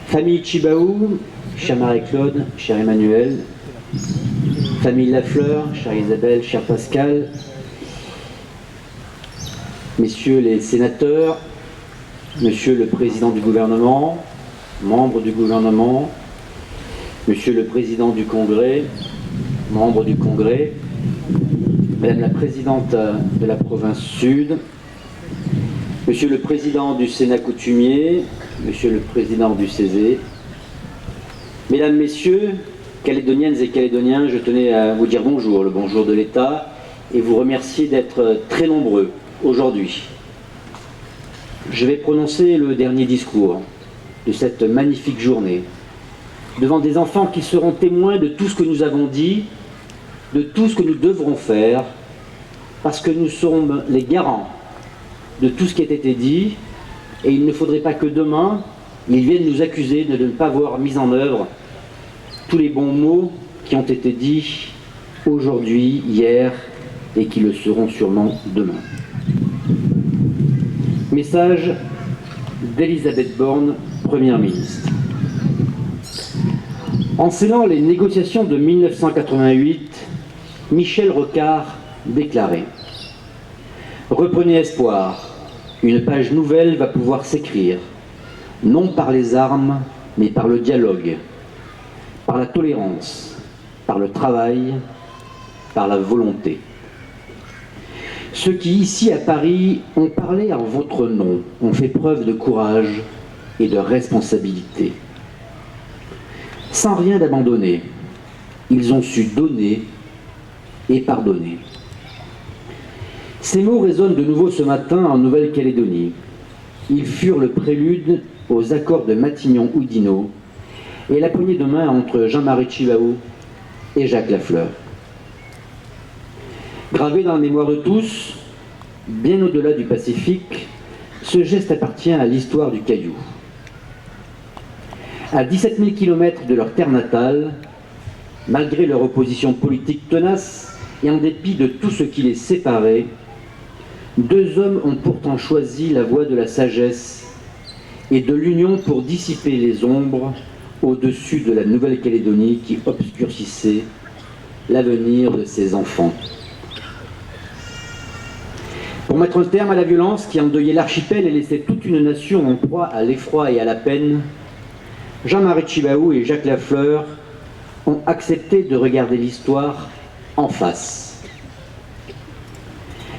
famille Chibaou, chère Marie-Claude, cher Emmanuel, famille Lafleur, chère Isabelle, cher Pascal, messieurs les sénateurs, monsieur le président du gouvernement, membres du gouvernement, monsieur le président du congrès, membres du congrès, madame la présidente de la province sud, monsieur le président du Sénat coutumier, monsieur le président du CESE, mesdames, messieurs, calédoniennes et calédoniens, je tenais à vous dire bonjour, le bonjour de l'État, et vous remercier d'être très nombreux aujourd'hui. Je vais prononcer le dernier discours de cette magnifique journée, devant des enfants qui seront témoins de tout ce que nous avons dit, de tout ce que nous devrons faire, parce que nous sommes les garants de tout ce qui a été dit, et il ne faudrait pas que demain, ils viennent nous accuser de ne pas avoir mis en œuvre tous les bons mots qui ont été dits aujourd'hui, hier, et qui le seront sûrement demain. Message d'Elisabeth Borne, Première ministre. En scellant les négociations de 1988, Michel Rocard déclarait « Reprenez espoir, une page nouvelle va pouvoir s'écrire, non par les armes, mais par le dialogue, par la tolérance, par le travail, par la volonté. Ceux qui, ici à Paris, ont parlé en votre nom, ont fait preuve de courage et de responsabilité. Sans rien d'abandonner, ils ont su donner et pardonner. » Ces mots résonnent de nouveau ce matin en Nouvelle-Calédonie. Ils furent le prélude aux accords de Matignon-Oudinot et la poignée de main entre Jean-Marie Tjibaou et Jacques Lafleur. Gravé dans la mémoire de tous, bien au-delà du Pacifique, ce geste appartient à l'histoire du Caillou. À 17 000 km de leur terre natale, malgré leur opposition politique tenace et en dépit de tout ce qui les séparait, deux hommes ont pourtant choisi la voie de la sagesse et de l'union pour dissiper les ombres au-dessus de la Nouvelle-Calédonie qui obscurcissait l'avenir de ses enfants. Pour mettre un terme à la violence qui endeuillait l'archipel et laissait toute une nation en proie à l'effroi et à la peine, Jean-Marie Tjibaou et Jacques Lafleur ont accepté de regarder l'histoire en face.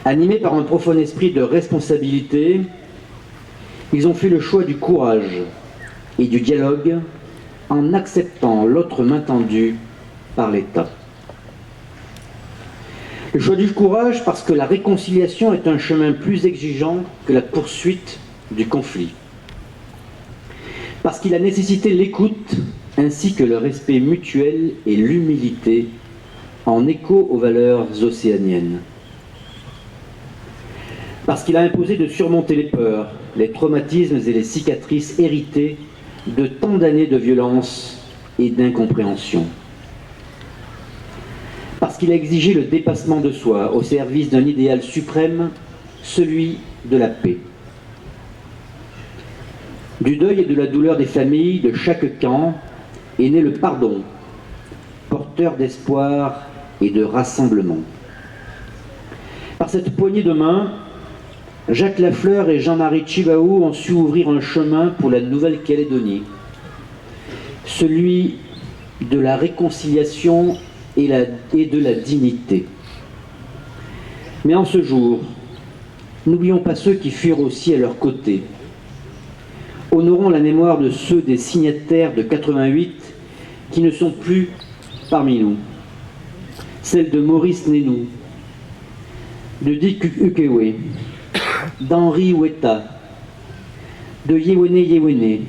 Animés par un profond esprit de responsabilité, ils ont fait le choix du courage et du dialogue en acceptant l'autre main tendue par l'État. Le choix du courage parce que la réconciliation est un chemin plus exigeant que la poursuite du conflit. Parce qu'il a nécessité l'écoute ainsi que le respect mutuel et l'humilité en écho aux valeurs océaniennes. Parce qu'il a imposé de surmonter les peurs, les traumatismes et les cicatrices héritées de tant d'années de violence et d'incompréhension. Parce qu'il a exigé le dépassement de soi au service d'un idéal suprême, celui de la paix. Du deuil et de la douleur des familles de chaque camp est né le pardon, porteur d'espoir et de rassemblement. Par cette poignée de main, Jacques Lafleur et Jean-Marie Tjibaou ont su ouvrir un chemin pour la Nouvelle-Calédonie, celui de la réconciliation et de la dignité. Mais en ce jour, n'oublions pas ceux qui furent aussi à leur côté. Honorons la mémoire de ceux des signataires de 88 qui ne sont plus parmi nous. Celle de Maurice Nénou, de Dick Ukewe, d'Henri Ouetta, de Yewene,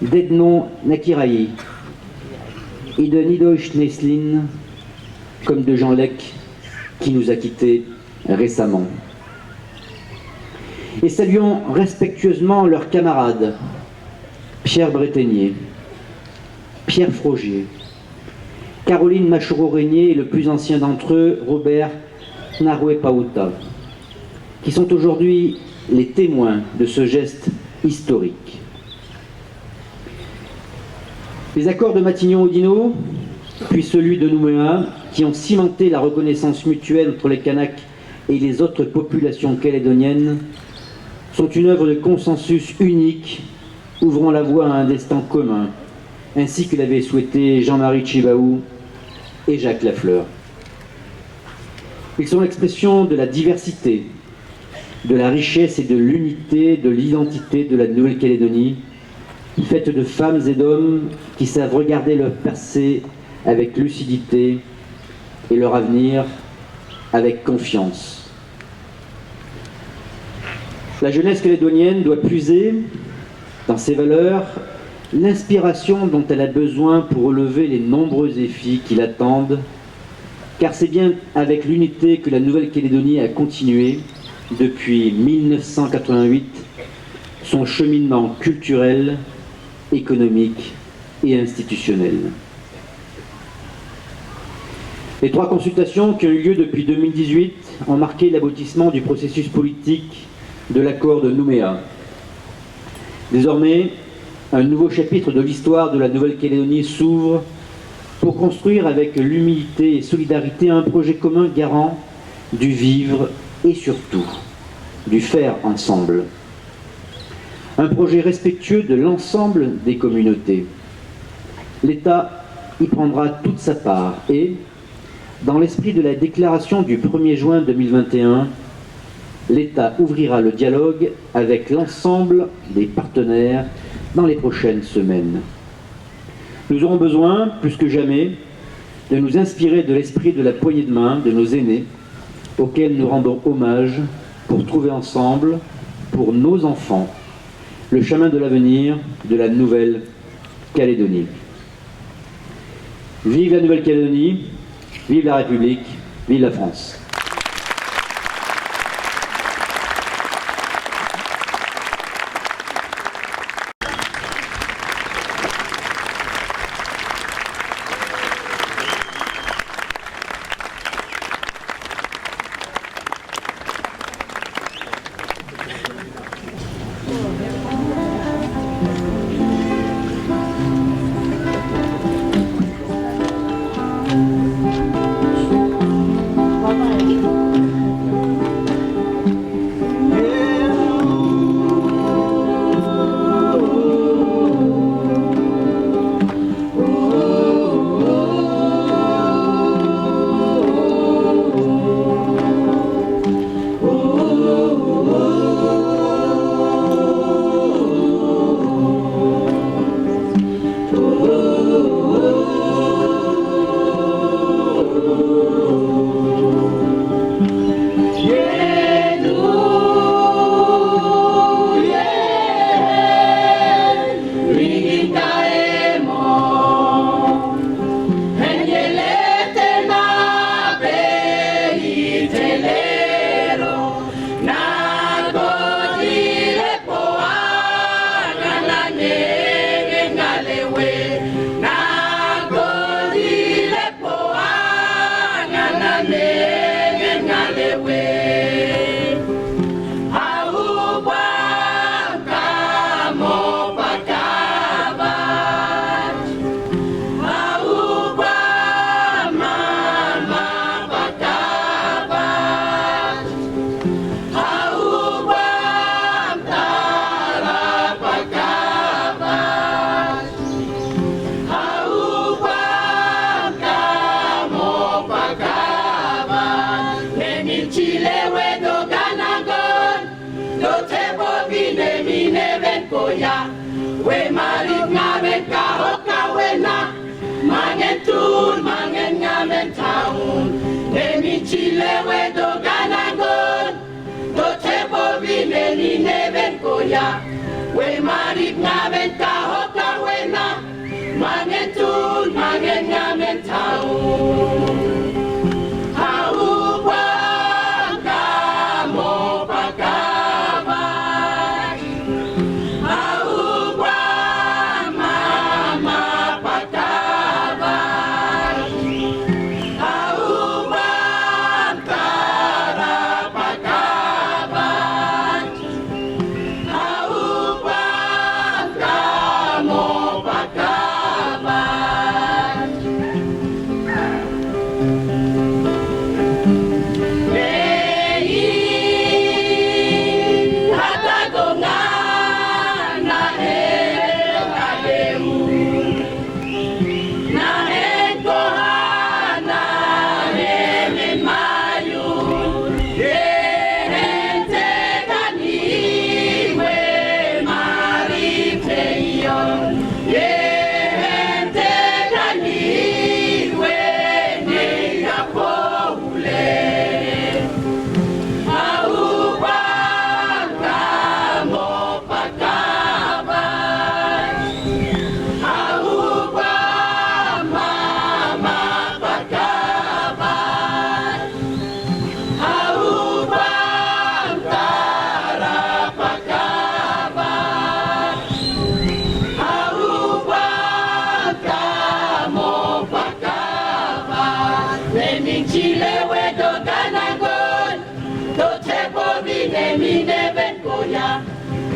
d'Ednon Nakiraï et de Nidosh Neslin, comme de Jean Lec, qui nous a quittés récemment. Et saluons respectueusement leurs camarades, Pierre Breténier, Pierre Frogier, Caroline Machouro-Régnier et le plus ancien d'entre eux, Robert Naroué Pauta, qui sont aujourd'hui les témoins de ce geste historique. Les accords de Matignon-Oudinot, puis celui de Nouméa, qui ont cimenté la reconnaissance mutuelle entre les Kanaks et les autres populations calédoniennes, sont une œuvre de consensus unique, ouvrant la voie à un destin commun, ainsi que l'avaient souhaité Jean-Marie Tjibaou et Jacques Lafleur. Ils sont l'expression de la diversité, de la richesse et de l'unité de l'identité de la Nouvelle-Calédonie, faite de femmes et d'hommes qui savent regarder leur passé avec lucidité et leur avenir avec confiance. La jeunesse calédonienne doit puiser dans ses valeurs l'inspiration dont elle a besoin pour relever les nombreux défis qui l'attendent, car c'est bien avec l'unité que la Nouvelle-Calédonie a continué, depuis 1988, son cheminement culturel, économique et institutionnel. Les 3 consultations qui ont eu lieu depuis 2018 ont marqué l'aboutissement du processus politique de l'accord de Nouméa. Désormais, un nouveau chapitre de l'histoire de la Nouvelle-Calédonie s'ouvre pour construire avec l'humilité et solidarité un projet commun garant du vivre et surtout du faire ensemble. Un projet respectueux de l'ensemble des communautés. L'État y prendra toute sa part et, dans l'esprit de la déclaration du 1er juin 2021, l'État ouvrira le dialogue avec l'ensemble des partenaires dans les prochaines semaines. Nous aurons besoin, plus que jamais, de nous inspirer de l'esprit de la poignée de main de nos aînés, auxquels nous rendons hommage pour trouver ensemble, pour nos enfants, le chemin de l'avenir de la Nouvelle-Calédonie. Vive la Nouvelle-Calédonie, vive la République, vive la France. We marit ngamen kahoka wena tun mangen ngamen taun Nemi chilewe do ganangon Do tebo vineni neven koya We marip ngamen kahoka wena Mangen tun mangen ngamen taun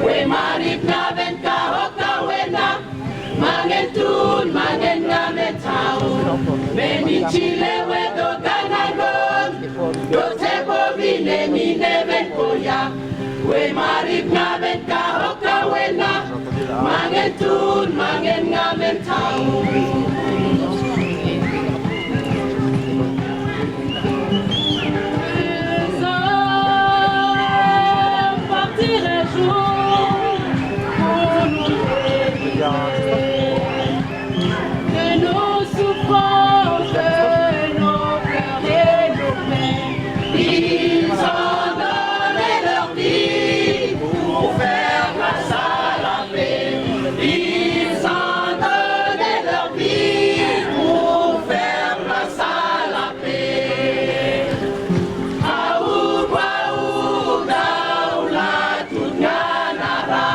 We marip ngaven kahoka wena Mangen tun mangen ngamen taun Meni chile we do ganagon Do tebo vine mine ven koya We marip ngaven kahoka wena Mangen tun mangen ngamen taun de nos souffrances, de nos cœurs et nos peines. Ils ont donné leur vie pour faire place à la paix. Ils ont donné leur vie pour faire place à la paix. Aouba daula tunganara.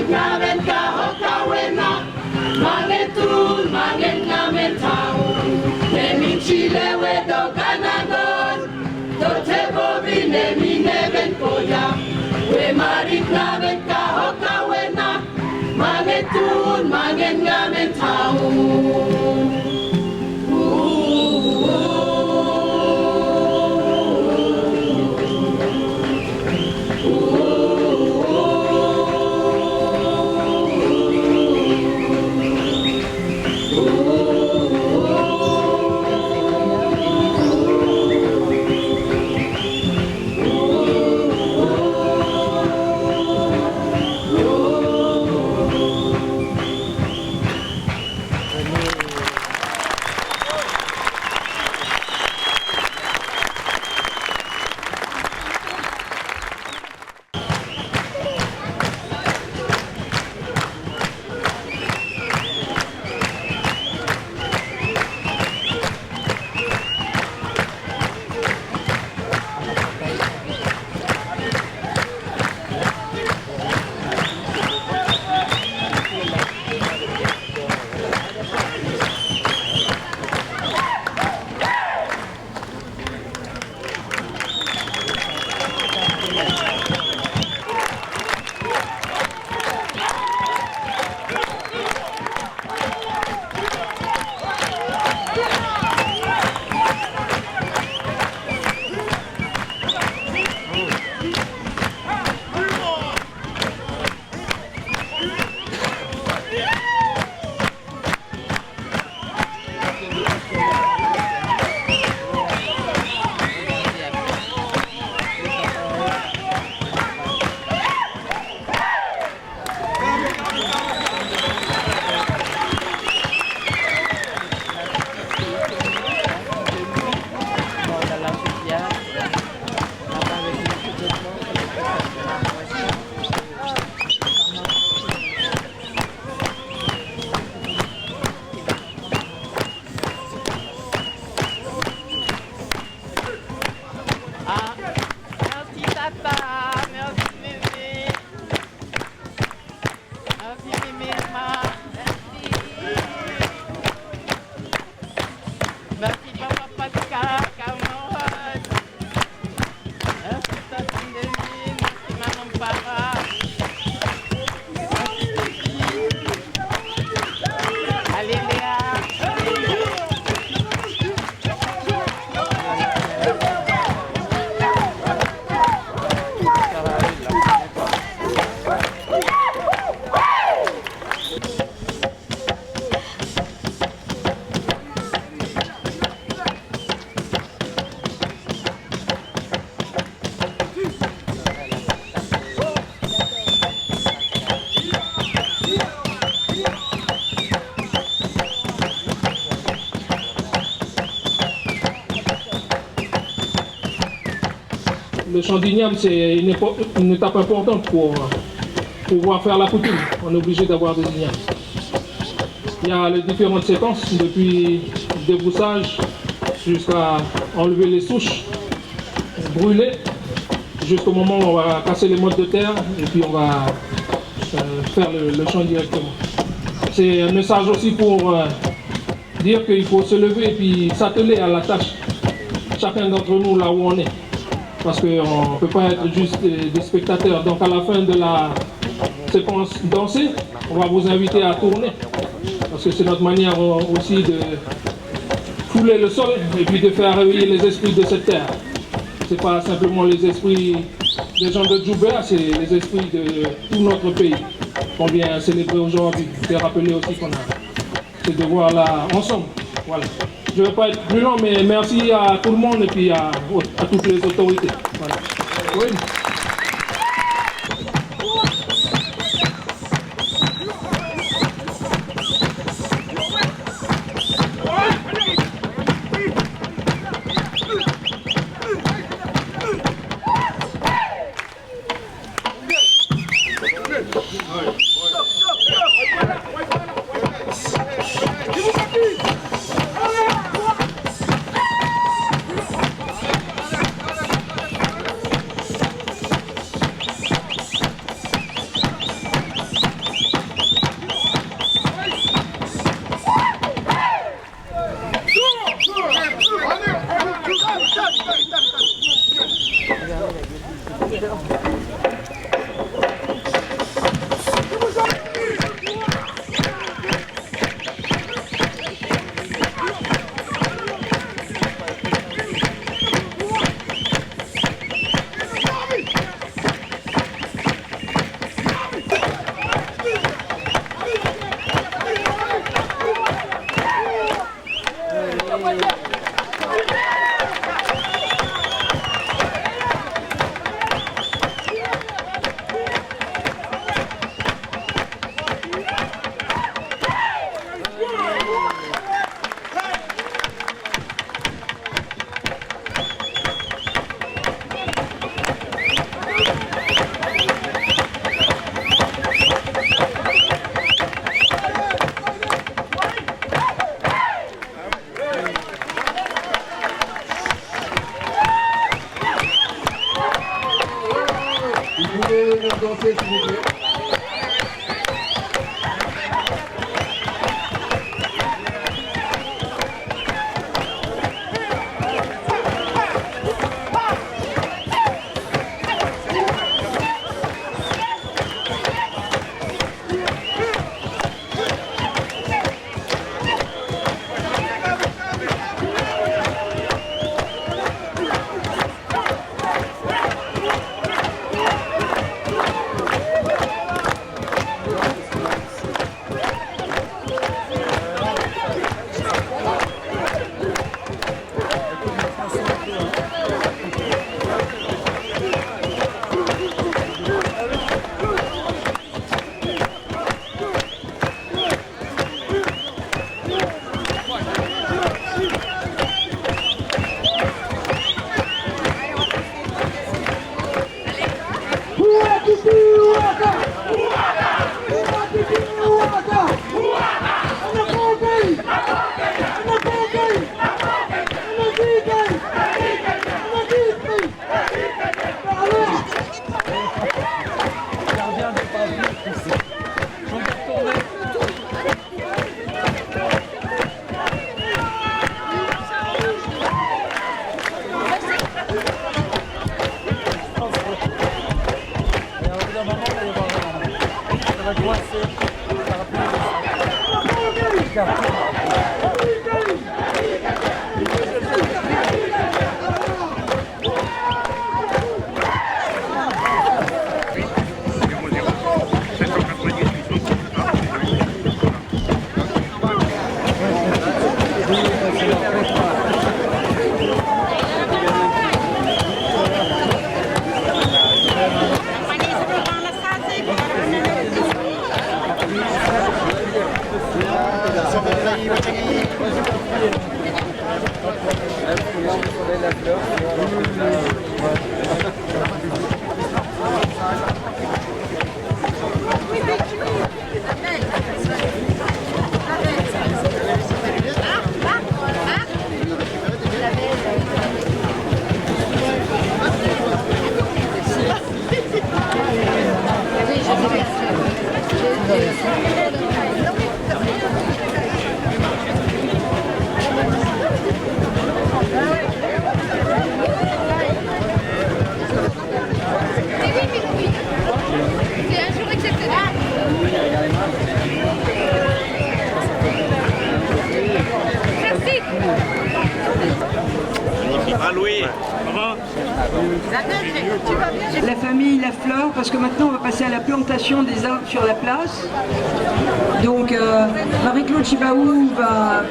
Ngamen kahoka wena Mangen tun mangen ngamen taun Nemi chile we do ganagon Do tebo vine mine ben koya We marip ngamen kahoka wena Mangen tun mangen ngamen taun Tata, merci Mémé. Merci Mémé, merci. Merci Papa Pascal, camarade. Merci Tata Ndémine, merci Maman Para. Merci Sophie. Allez Léa. Le chant d'igname, c'est une étape importante pour pouvoir faire la coutume. On est obligé d'avoir des ignames. Il y a les différentes séquences, depuis le débroussage jusqu'à enlever les souches, brûler, jusqu'au moment où on va casser les mottes de terre et puis on va faire le chant directement. C'est un message aussi pour dire qu'il faut se lever et puis s'atteler à la tâche, chacun d'entre nous là où on est. Parce qu'on ne peut pas être juste des spectateurs. Donc à la fin de la séquence dansée, on va vous inviter à tourner. Parce que c'est notre manière aussi de fouler le sol et puis de faire réveiller les esprits de cette terre. Ce n'est pas simplement les esprits des gens de Djoubéa, c'est les esprits de tout notre pays qu'on vient célébrer aujourd'hui. C'est rappeler aussi qu'on a ce devoir-là ensemble. Voilà. Je ne vais pas être plus long, mais merci à tout le monde et puis à toutes les autorités. Voilà. Oui. danser, s'il vous plaît. La famille Lafleur, parce que maintenant on va passer à la plantation des arbres sur la place. Donc Marie-Claude Chibaou va...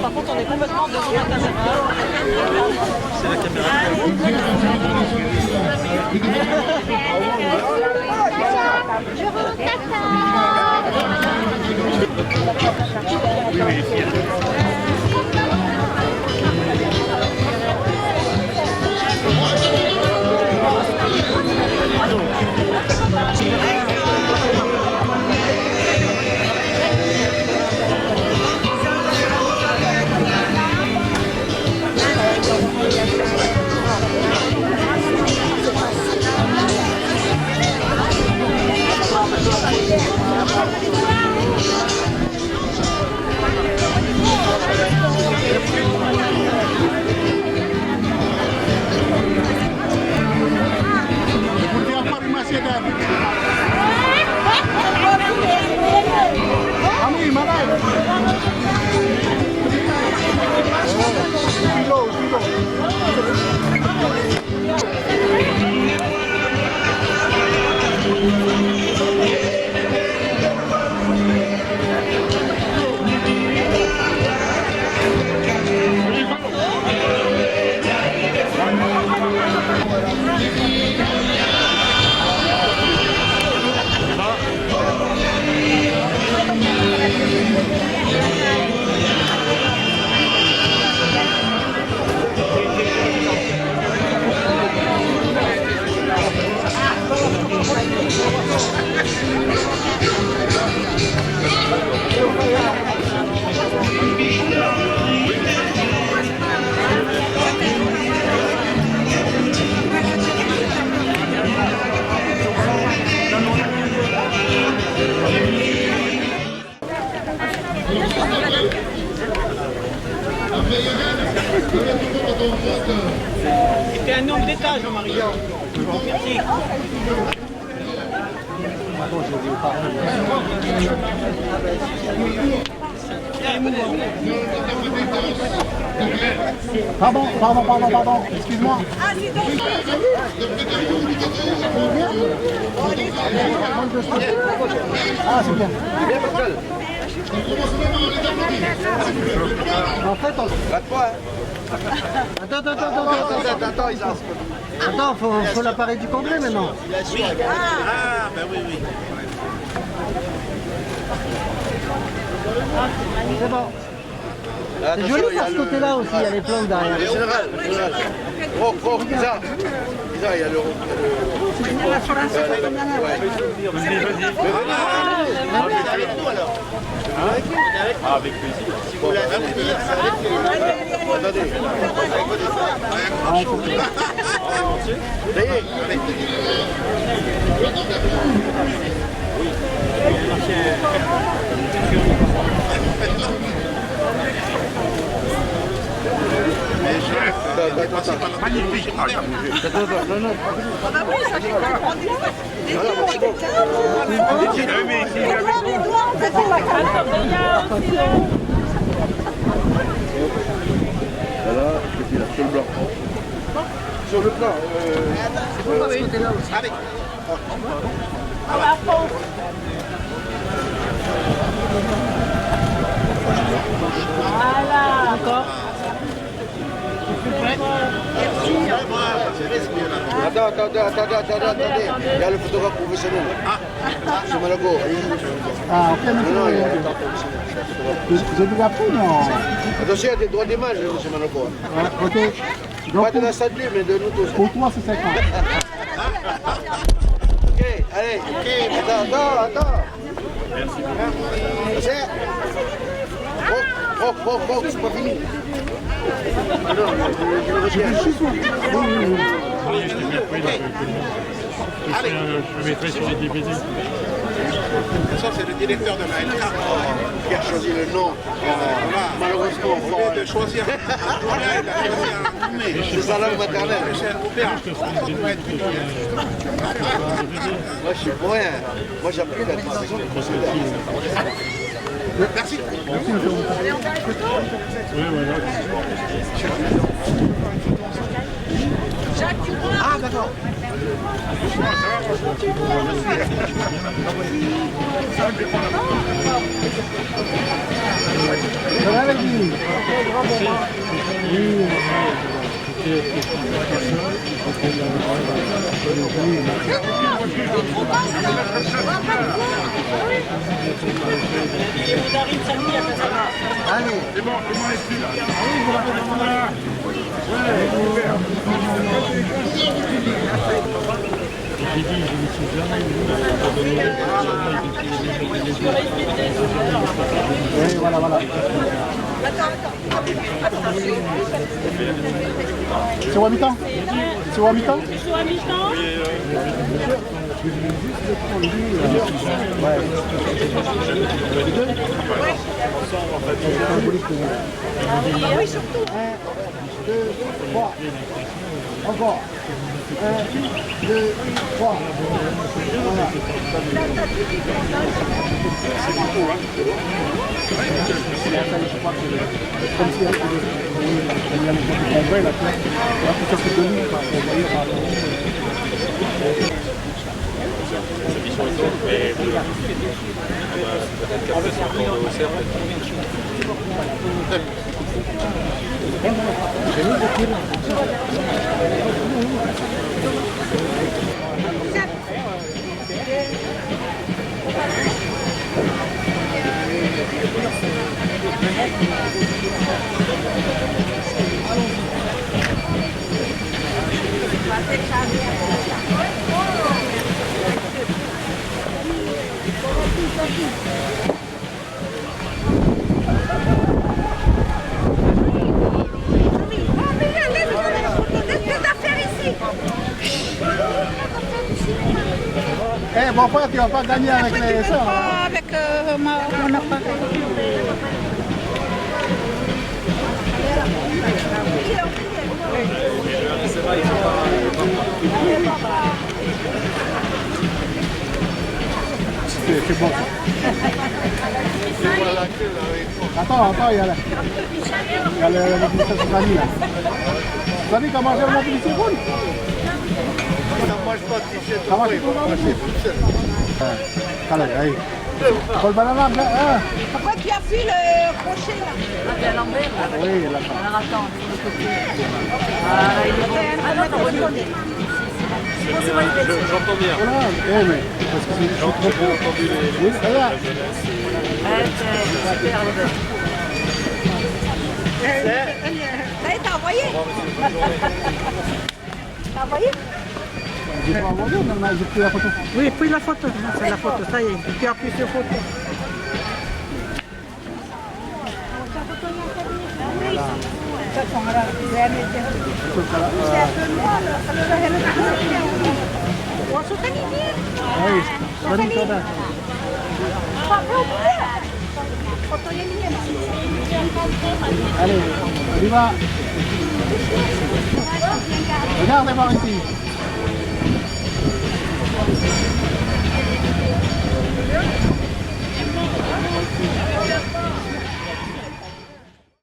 Par contre, on est complètement devant la caméra. C'est la caméra. C'était un homme d'État, Jean-Marie. Merci. Pardon, excuse-moi. Ah, c'est bien. En fait, on... Attends, faut l'appareil du congrès maintenant. Ah, ben oui. C'est bon. C'est joli par ce côté-là aussi, il y a les plantes derrière. Le général. Isa, il y a le... Avec plaisir. Si vous voulez venir, Attendez. Ça y est, allez. Magnifique. Non, non. Voilà, je suis là, sur le blanc. Sur le plan. Allez. Voilà. Encore. Attendez. Il y a le photographe professionnel. C'est Malago. Ah, ok, vous avez appris, non? Attention, il y a des droits d'image, M. Malago. Ok. Pas de la salle, mais de nous tous. Pour toi, c'est 50. Ok, allez. Attends. Merci. Oh, c'est pas fini. Ah non, je le retiens. Allez. Je mettrai sur les DVD. Ça, c'est le directeur de la LK qui a choisi le nom. Malheureusement, au lieu de choisir c'est sa langue maternelle. Moi, je suis pour rien. Moi, j'appuie la décision du conseil. Merci. Ah, d'accord. Allez, c'est bon, tout le monde est plus là. J'ai dit, je ne me suis jamais oui, voilà. C'est où à mi-temps? C'est où à mi-temps? C'est à mi-temps? Oui, surtout. 1, 2, 3. Encore. 1, 2, 3. Voilà. C'est beaucoup, hein? Comme si il y a le congrès, là, ça se donne par Eh, bon frère, tu vas pas gagner avec les sœurs. Avec mon appareil. C'est bon. Attends, il y a la publicité de Sani là. Sani, t'as mangé la publicité bonne? Ça mange pas de t-shirt. Ça mange pas. Allez. Paul Banana, hein? Pourquoi tu as fait le crochet là? C'est à l'envers là. Oui, là. Alors attends, de l'autre côté. Voilà, il est J'entends bien. Voilà, mais parce que c'est j'ai entendu les... Oui, voilà. c'est super le bœuf. Ça y est, t'as envoyé? T'as envoyé? J'ai pas envoyé, mais j'ai pris la photo. Oui, puis la photo. C'est la photo, ça y est. Tu appuies sur photo. Voilà. Ça Baik, mari saudara. Allez, on y va. Regarde, Valentin.